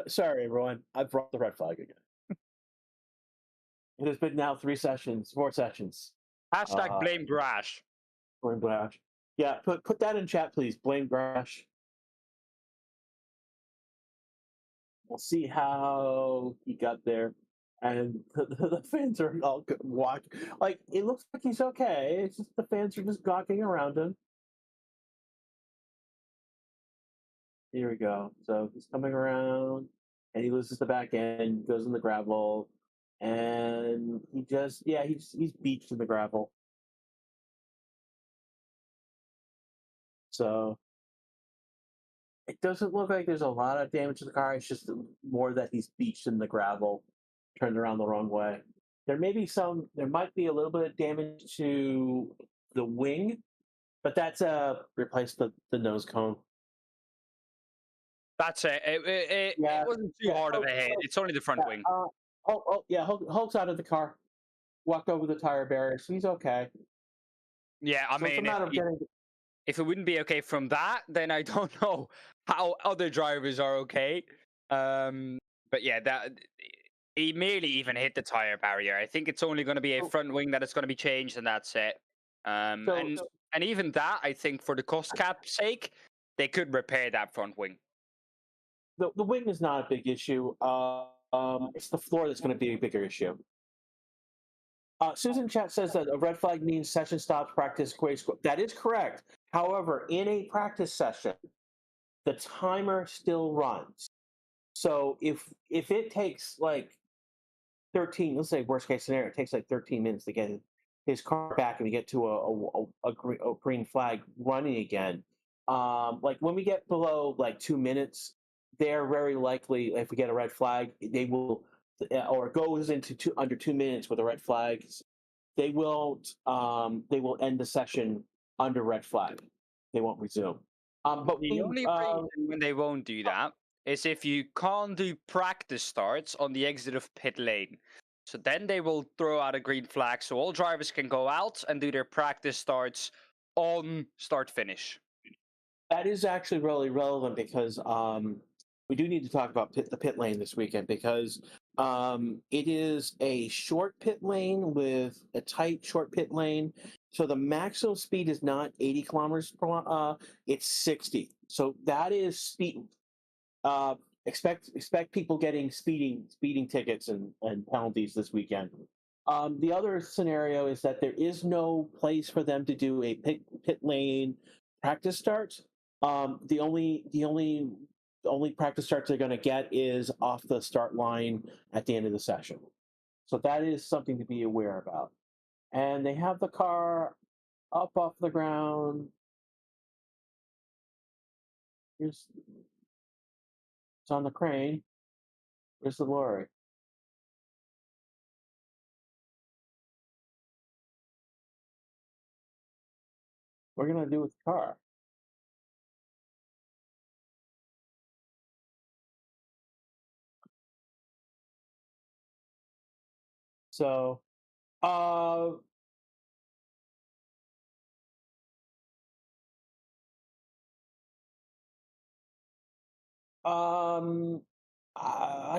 Sorry, everyone. I brought the red flag again. It has been now 4 sessions. Hashtag blame Grash. Blame Grash. Yeah, put that in chat, please. Blame Grash. We'll see how he got there. And the fans are all walking. Like, it looks like he's okay. It's just the fans are just gawking around him. Here we go. So he's coming around, and he loses the back end, goes in the gravel, and he's beached in the gravel. So it doesn't look like there's a lot of damage to the car. It's just more that he's beached in the gravel, turned around the wrong way. There might be a little bit of damage to the wing, but that's replace the nose cone. That's it. It wasn't too hard of a hit. It's only the front wing. Hulk's out of the car. Walked over the tire barrier, so he's okay. Yeah, I mean, if it wouldn't be okay from that, then I don't know how other drivers are okay. But yeah, that he merely even hit the tire barrier. I think it's only going to be a front wing that is going to be changed, and that's it. And even that, I think, for the cost cap sake, they could repair that front wing. The wing is not a big issue. It's the floor that's going to be a bigger issue. Susan Chat says that a red flag means session stops, practice quits. That is correct. However, in a practice session, the timer still runs. So if it takes like 13, let's say worst case scenario, it takes like 13 minutes to get his car back and we get to a green flag running again. Like when we get below like 2 minutes, they're very likely, if we get a red flag, they will, or it goes into under 2 minutes with a red flag, they will end the session under red flag. They won't resume. But the only reason when they won't do that is if you can't do practice starts on the exit of pit lane. So then they will throw out a green flag, so all drivers can go out and do their practice starts on start finish. That is actually really relevant because we do need to talk about the pit lane this weekend because it is a short pit lane with a tight short pit lane. So the maximum speed is not 80 kilometers per hour, it's 60. So that is speed. Expect people getting speeding tickets and penalties this weekend. The other scenario is that there is no place for them to do a pit lane practice start. The only practice starts they're going to get is off the start line at the end of the session. So that is something to be aware about. And they have the car up off the ground. It's on the crane. Where's the lorry? What are we going to do with the car? So, I'd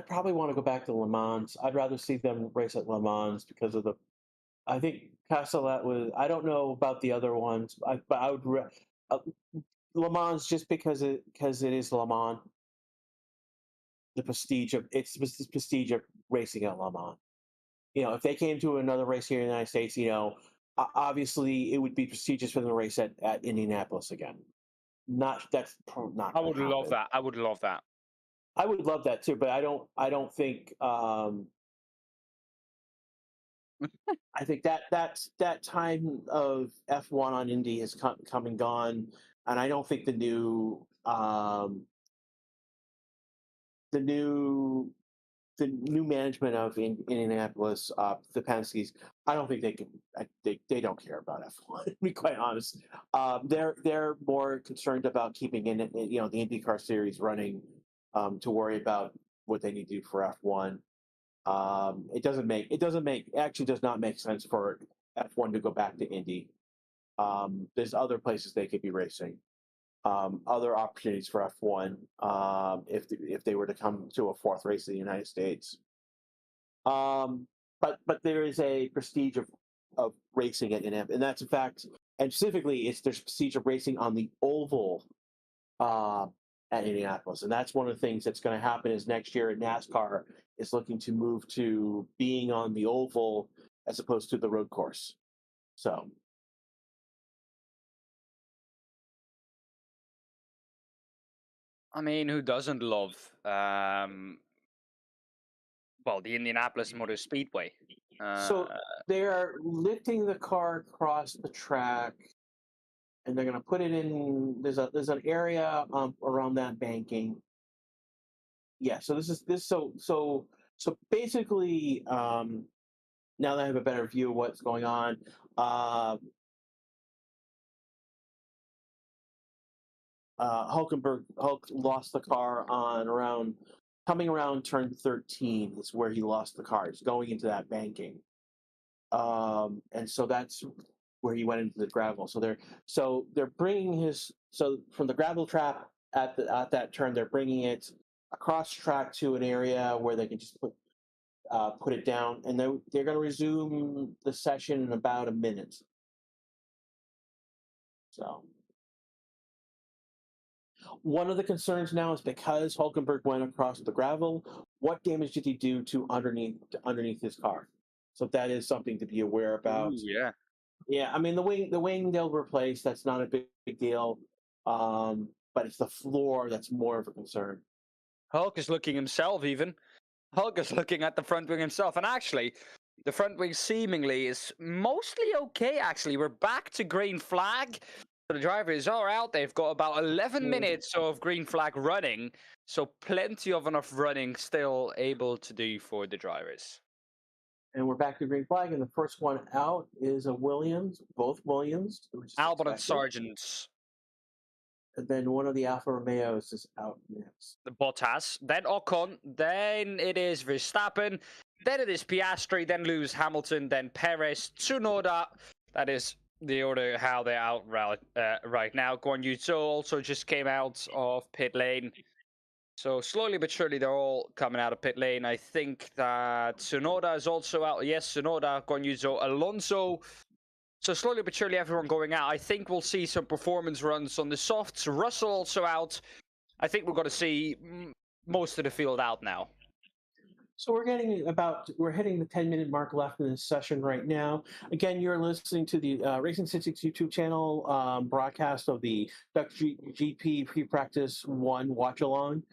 probably want to go back to Le Mans. I'd rather see them race at Le Mans because of I think Castellet was. I don't know about the other ones, but I would Le Mans just because it is Le Mans. The prestige of the prestige of racing at Le Mans. If they came to another race here in the United States, obviously it would be prestigious for them to race at Indianapolis again. Not. I would love that. I would love that. I would love that too, but I don't think. I think that time of F1 on Indy has come and gone, and I don't think the new management of Indianapolis, the Penske's, I don't think they don't care about F1. To be quite honest, they're more concerned about keeping the IndyCar series running, to worry about what they need to do for F1. It does not make sense for F1 to go back to Indy. there's other places they could be racing, other opportunities for F1 if they were to come to a fourth race in the United States. But there is a prestige of racing at Indianapolis, and that's in fact, and specifically, there's prestige of racing on the oval at Indianapolis, and that's one of the things that's going to happen is next year NASCAR is looking to move to being on the oval as opposed to the road course. So. I mean, who doesn't love the Indianapolis Motor Speedway? So they are lifting the car across the track, and they're going to put it in. There's an area around that banking. Yeah. So So basically, now that I have a better view of what's going on, Hulk lost the car coming around turn 13 is where he lost the car. It's going into that banking. And so that's where he went into the gravel. So they're bringing from the gravel trap at that turn, they're bringing it across track to an area where they can just put it down, and they're going to resume the session in about a minute. So. One of the concerns now is because Hulkenberg went across the gravel, what damage did he do to underneath his car? So that is something to be aware about. Ooh, yeah. Yeah, I mean the wing they'll replace. That's not a big deal, but it's the floor that's more of a concern. Hulk is looking himself even. Hulk is looking at the front wing himself, and actually, the front wing seemingly is mostly okay. Actually, we're back to green flag. So the drivers are out. They've got about 11 minutes of green flag running, so plenty of enough running still able to do for the drivers. And we're back to green flag, and the first one out is a Williams, both Williams. Albon and Sargent. And then one of the Alfa Romeos is out next. The Bottas, then Ocon, then it is Verstappen, then it is Piastri, then Lewis Hamilton, then Perez, Tsunoda. That is the order how they're out right now. Guan Yu Zhou also just came out of pit lane. So slowly but surely they're all coming out of pit lane. I think that Tsunoda is also out. Yes, Tsunoda, Guan Yu Zhou, Alonso. So slowly but surely everyone going out. I think we'll see some performance runs on the softs. Russell also out. I think we're going to see most of the field out now. So we're hitting the 10-minute mark left in this session right now. Again, you're listening to the Racing Statistics YouTube channel broadcast of the GP Pre-Practice 1 Watchalong.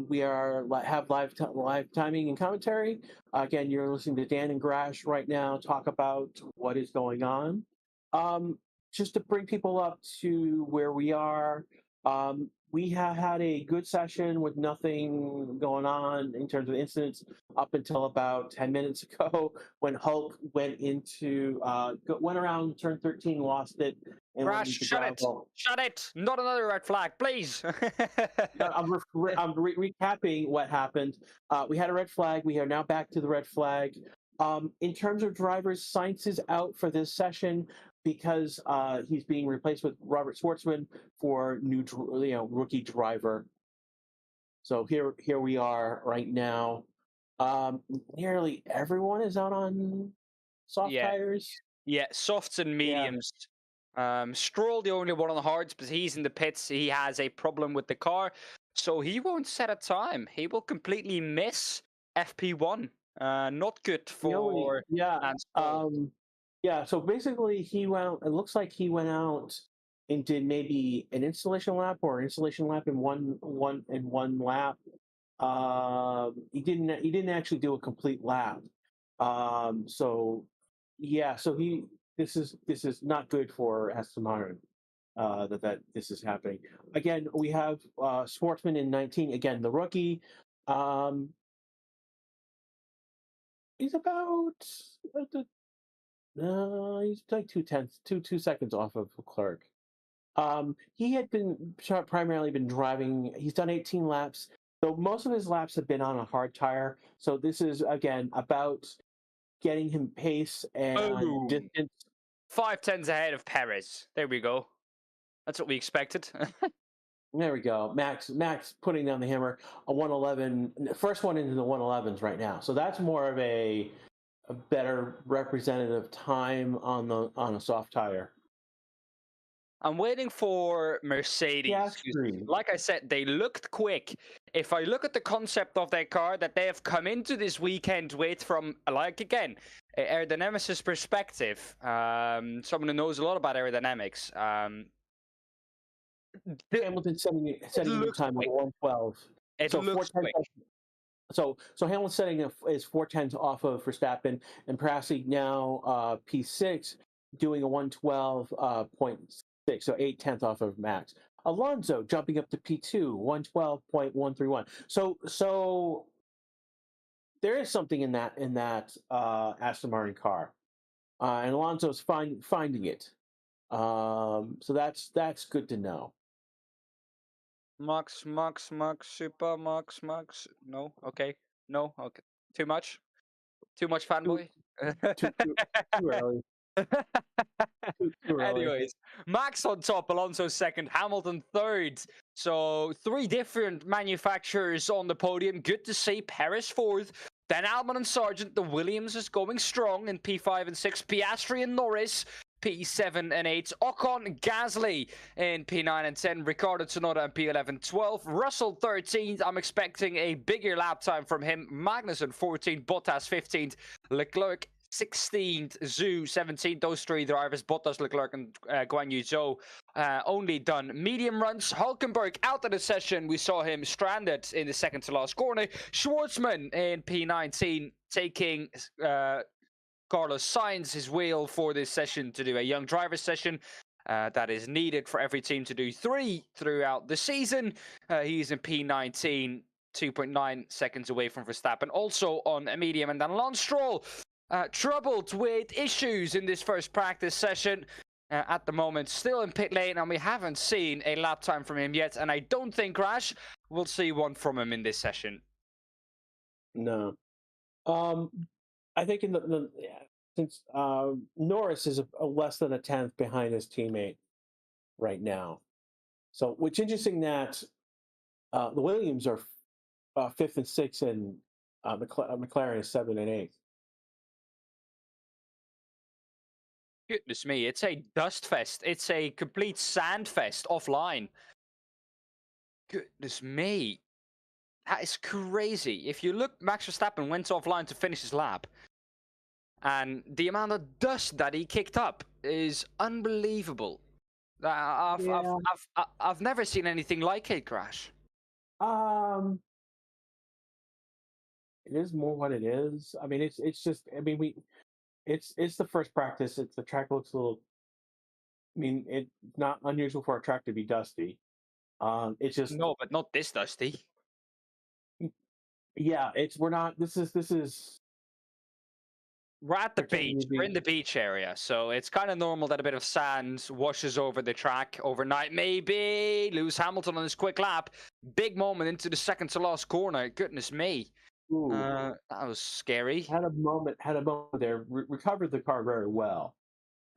We have live timing and commentary. Again, you're listening to Dan and Grash right now talk about what is going on. Just to bring people up to where we are, we have had a good session with nothing going on in terms of incidents up until about 10 minutes ago when Hulk went around turn 13, lost it. And Crash, shut it! Shut it! Not another red flag, please! I'm recapping what happened. We had a red flag. We are now back to the red flag. In terms of drivers, Sainz is out for this session because he's being replaced with Robert Schwartzman for rookie driver. So here we are right now. Nearly everyone is out on soft tires. Yeah, softs and mediums. Yeah. Stroll, the only one on the hards, but he's in the pits. He has a problem with the car, so he won't set a time. He will completely miss FP1. Not good for so basically it looks like he went out and did maybe an installation lap in one lap. He didn't actually do a complete lap. This is not good for Aston Martin. That this is happening. Again, we have Schwartzman in 19. Again, the rookie. He's about he's like 2 seconds off of Leclerc. He had primarily been driving. He's done 18 laps, though most of his laps have been on a hard tire. So this is again about getting him pace and distance 5 tenths ahead of Perez. There we go. That's what we expected. There we go. Max putting down the hammer. A 111, first one into the 111s right now. So that's more of a better representative time on a soft tire. I'm waiting for Mercedes. Piastri. Like I said, they looked quick. If I look at the concept of their car that they have come into this weekend with from, like, again, aerodynamicist perspective, someone who knows a lot about aerodynamics, Hamilton setting a new time of 112. It so looks quick. So Hamilton's setting is 4 tenths off of Verstappen, and Prassi now P6 doing a 112.6, so 8 tenths off of Max. Alonso jumping up to P2, 112.131. So there is something in that Aston Martin car, and Alonso's finding it. So that's good to know. Max, super Max. No, okay. Too much fanboy. Too early. Too early. Anyways, Max on top, Alonso second, Hamilton third. So 3 different manufacturers on the podium. Good to see. Perez fourth. Then Albon and Sargent. The Williams is going strong in P5 and 6. Piastri and Norris. P7 and 8. Ocon, Gasly in P9 and 10. Ricciardo, Tsunoda in P11, 12. Russell 13th. I'm expecting a bigger lap time from him. Magnussen 14th. Bottas 15th. Leclerc 16th. Zhou 17th. Those 3 drivers, Bottas, Leclerc, and Guan Yu Zhou, only done medium runs. Hulkenberg out of the session. We saw him stranded in the second to last corner. Schwartzman in P19 taking Carlos Sainz his wheel for this session to do a young driver session. That is needed for every team to do 3 throughout the season. He's in P19, 2.9 seconds away from Verstappen, also on a medium. And then Lance Stroll, troubled with issues in this first practice session. At the moment, still in pit lane, and we haven't seen a lap time from him yet. And I don't think, Rash, we'll see one from him in this session. No. I think since Norris is a less than a tenth behind his teammate right now, so which interesting that the Williams are 5th and 6th, and McLaren is 7th and 8th. Goodness me, it's a dust fest. It's a complete sand fest offline. Goodness me. That is crazy. If you look, Max Verstappen went offline to finish his lap. And the amount of dust that he kicked up is unbelievable. I've never seen anything like it, Crash. It is more what it is. I mean, it's just. I mean, it's the first practice. The track looks a little. I mean, it's not unusual for a track to be dusty. It's just no, but not this dusty. Yeah, we're not. This is. We're at the beach. We're in the beach area, so it's kind of normal that a bit of sand washes over the track overnight. Maybe Lewis Hamilton on his quick lap. Big moment into the second to last corner. Goodness me. That was scary. Had a moment there. Recovered the car very well,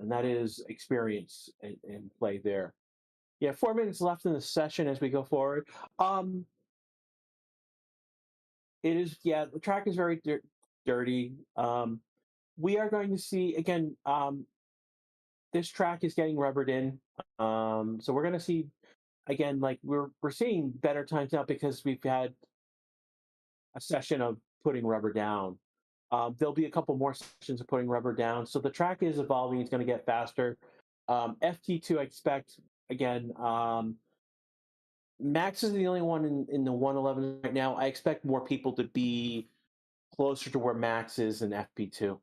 and that is experience in play there. Yeah, 4 minutes left in the session as we go forward. It is, yeah, the track is very dirty. We are going to see, again, this track is getting rubbered in. So we're going to see, again, like we're seeing better times now because we've had a session of putting rubber down. There'll be a couple more sessions of putting rubber down. So the track is evolving. It's going to get faster. FT2, I expect, again, Max is the only one in the 111 right now. I expect more people to be closer to where Max is in FP2.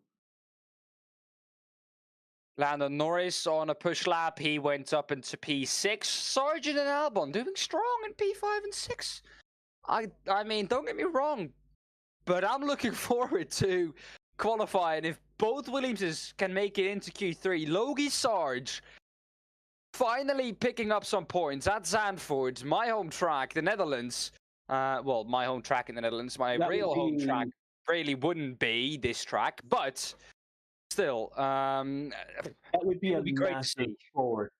Lando Norris on a push lap. He went up into P6. Sargent and Albon doing strong in P5 and 6. I mean, don't get me wrong, but I'm looking forward to qualifying. If both Williamses can make it into Q3, Logie Sarge finally picking up some points at Zandvoort, my home track, the Netherlands. Well, my home track in the Netherlands. My real home track really wouldn't be this track, but still, That would be it a would be great to massive see. forward.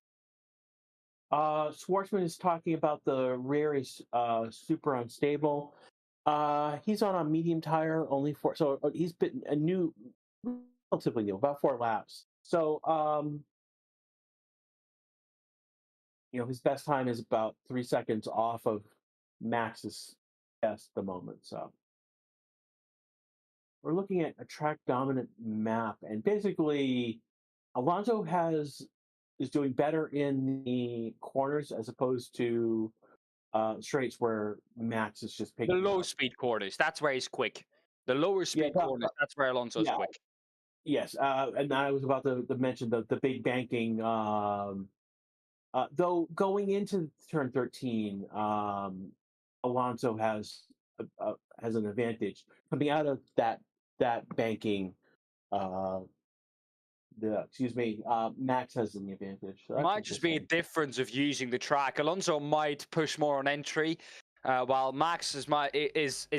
Schwartzman is talking about the rear is super unstable. He's on a medium tire, only four. So he's been a new, relatively new, about 4 laps. So his best time is about 3 seconds off of Max's best at the moment. So we're looking at a track dominant map, and basically, Alonso is doing better in the corners as opposed to straights where Max is just The picking low up. speed corners, that's where he's quick. The lower Yeah, speed corners, that's where Alonso's yeah, quick. yes. And I was about to mention the big banking. Though going into turn 13, Alonso has an advantage coming out of that banking. Uh, Max has an advantage. So that's Might just be a interesting. difference of using the track. Alonso might push more on entry, while Max is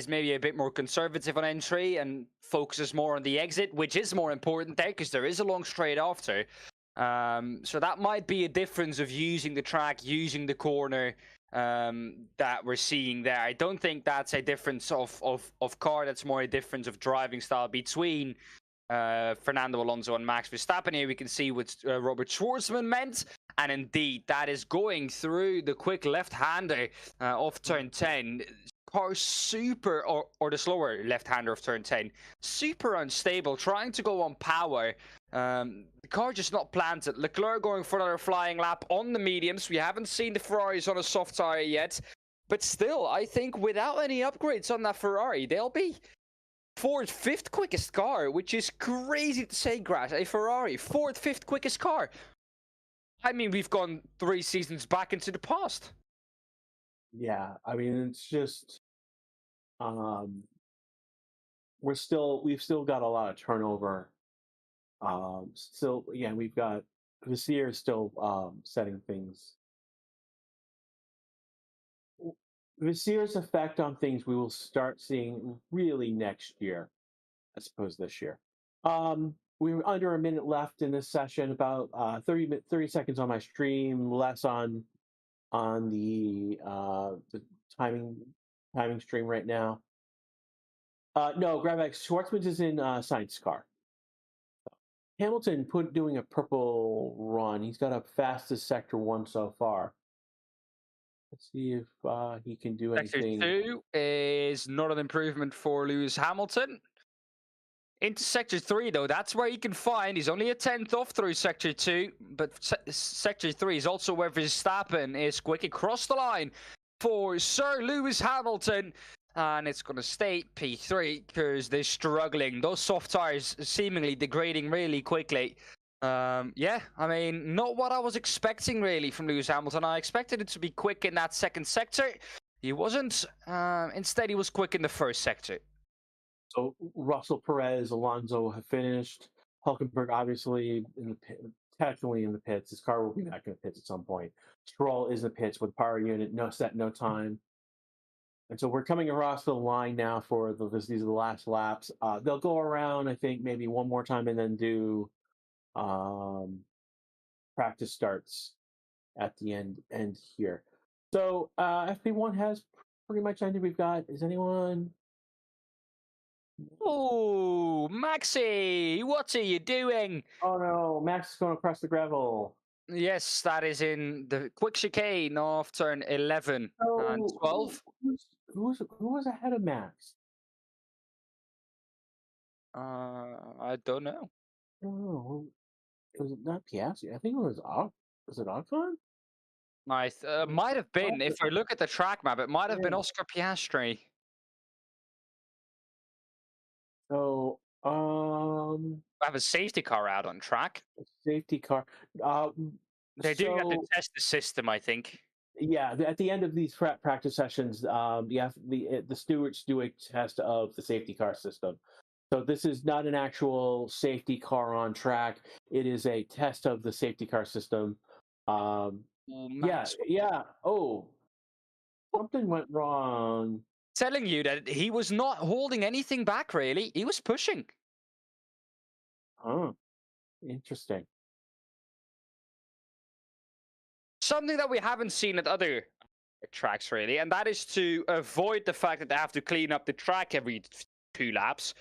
maybe a bit more conservative on entry and focuses more on the exit, which is more important there because there is a long straight after. So that might be a difference of using the track, using the corner that we're seeing there. I don't think that's a difference of car. That's more a difference of driving style between Fernando Alonso and Max Verstappen. Here we can see what Robert Schwartzman meant. And indeed, that is going through the quick left-hander of turn 10. Car super, or the slower left-hander of turn 10. Super unstable, trying to go on power. The car just not planted. Leclerc going for another flying lap on the mediums. We haven't seen the Ferraris on a soft tire yet. But still, I think without any upgrades on that Ferrari, they'll be Ford's fifth quickest car, which is crazy to say, Grass. A Ferrari, fourth, fifth quickest car. I mean, we've gone 3 seasons back into the past. Yeah, I mean, it's just we've still got a lot of turnover. Still, again, we've got Vassir still setting things. Vassir's effect on things we will start seeing really next year, I suppose this year. We were under a minute left in this session, about 30 seconds on my stream, less on the timing stream right now. No, Gravex Schwartzman is in Science car. Hamilton doing a purple run. He's got a fastest sector 1 so far. Let's see if he can do anything. Sector 2 is not an improvement for Lewis Hamilton. Into Sector 3, though, that's where you can find. He's only a 10th off through Sector 2, but Sector 3 is also where Verstappen is quick across the line for Sir Lewis Hamilton. And it's going to stay P3 because they're struggling. Those soft tires seemingly degrading really quickly. Yeah, I mean, not what I was expecting really from Lewis Hamilton. I expected it to be quick in that second sector. He wasn't. Instead, he was quick in the first sector. So Russell, Perez, Alonso have finished. Hulkenberg obviously technically in the pits. His car will be back in the pits at some point. Stroll is in the pits with power unit, no set, no time. And so we're coming across the line now for these are the last laps. They'll go around, I think, maybe one more time and then do practice starts at the end here. So FP1 has pretty much ended. We've got, is anyone? Oh, Maxi, what are you doing? Oh no, Max is going across the gravel. Yes, that is in the quick chicane of turn 11 and 12. Who was ahead of Max? I don't know. Oh, it was not Piastri. I think it was Was it Ocon? Might have been. If I look at the track map, it might have been Yeah. Oscar Piastri. So, I have a safety car out on track. safety car. They do have to test the system, I think. Yeah, at the end of these practice sessions, the stewards do a test of the safety car system. So this is not an actual safety car on track. It is a test of the safety car system. Yeah. Oh, something went wrong. Telling you that he was not holding anything back, really. He was pushing. Huh. Interesting. Something that we haven't seen at other tracks really, and that is to avoid the fact that they have to clean up the track every 2 laps.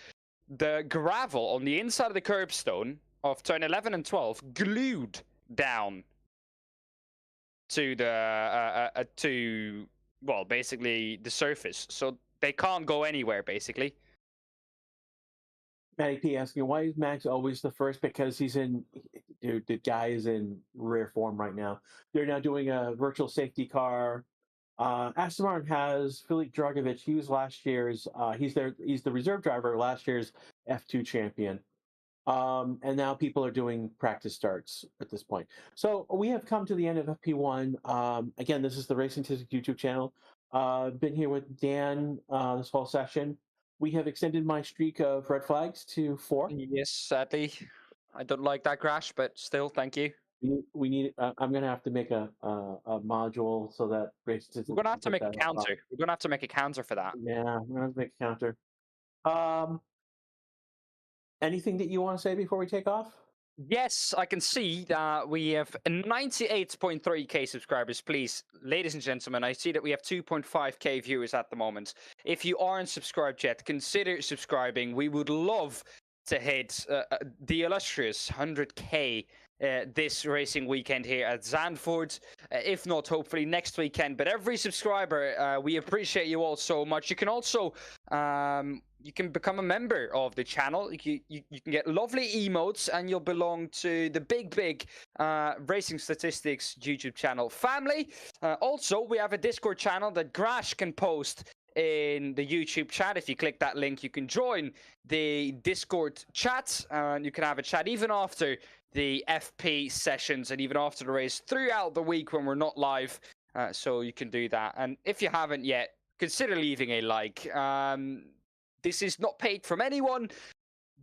The gravel on the inside of the curbstone of turn 11 and 12 glued down to the well, basically the surface, so they can't go anywhere basically. Matty P asking, why is Max always the first? Because he's in, dude, the guy is in rare form right now. They're now doing a virtual safety car. Aston Martin has Filip Dragovic. He was last year's, he's the reserve driver, last year's F2 champion. And now people are doing practice starts at this point. So we have come to the end of FP1. Again, this is the Racing Statistics YouTube channel. Been here with Dan this whole session. We have extended my streak of red flags to 4. Yes, sadly, I don't like that crash, but still, thank you. We need. I'm gonna have to make a module so that Racing We're gonna have to make a counter. We're gonna have to make a counter for that. Yeah, we're gonna have to make a counter. Anything that you want to say before we take off? Yes, I can see that we have 98.3k subscribers. Please, ladies and gentlemen, I see that we have 2.5k viewers at the moment. If you aren't subscribed yet, consider subscribing. We would love to hit the illustrious 100k this racing weekend here at Zandvoort. If not, hopefully next weekend. But every subscriber, we appreciate you all so much. You can also you can become a member of the channel. You can get lovely emotes, and you'll belong to the big Racing Statistics YouTube channel family. Also, we have a Discord channel that Grash can post in the YouTube chat. If you click that link, you can join the Discord chat, and you can have a chat even after the FP sessions and even after the race throughout the week when we're not live. So you can do that. And if you haven't yet, consider leaving a like. This is not paid from anyone.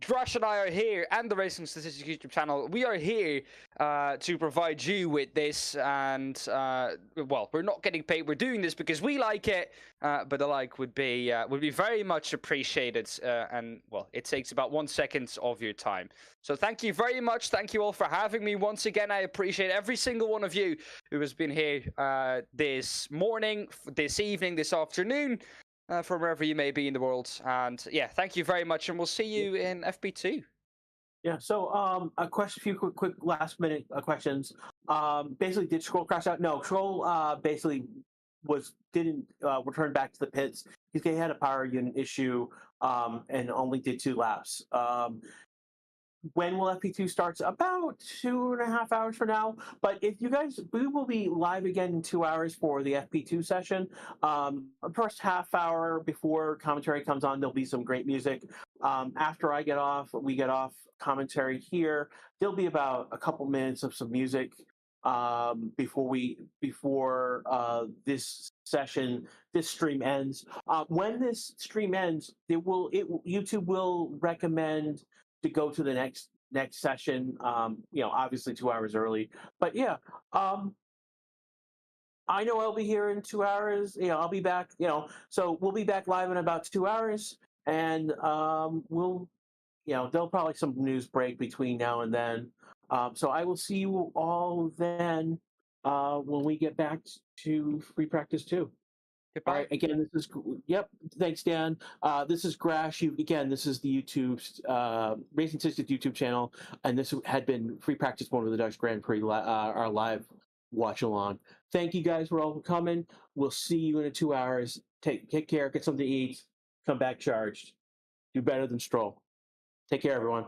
Drash and I are here, and the Racing Statistics YouTube channel. We are here to provide you with this, and well, we're not getting paid. We're doing this because we like it, but the like would be very much appreciated. And well, it takes about 1 second of your time. So thank you very much. Thank you all for having me once again. I appreciate every single one of you who has been here this morning, this evening, this afternoon. From wherever you may be in the world. And yeah, thank you very much, and we'll see you in FP2. Yeah, so a few quick last minute questions. Basically, did Scroll crash out? No, Scroll basically didn't return back to the pits because he had a power unit issue and only did 2 laps. When will FP2 starts? About 2.5 hours from now. But if you guys, we will be live again in 2 hours for the FP2 session. First half hour before commentary comes on, there'll be some great music. After we get off commentary here. There'll be about a couple minutes of some music before this session, this stream ends. When this stream ends, YouTube will recommend to go to the next session, obviously 2 hours early. But yeah, I know I'll be here in 2 hours. I'll be back, so we'll be back live in about 2 hours, and there'll probably some news break between now and then. So I will see you all then when we get back to free practice 2. Goodbye. All right. Again, this is Thanks, Dan. This is Grash. This is the YouTube's Racing Statistics YouTube channel, and this had been free practice 1 of the Dutch Grand Prix, our live watch along. Thank you guys for all coming. We'll see you in 2 hours. Take care. Get something to eat. Come back charged. Do better than Stroll. Take care, everyone.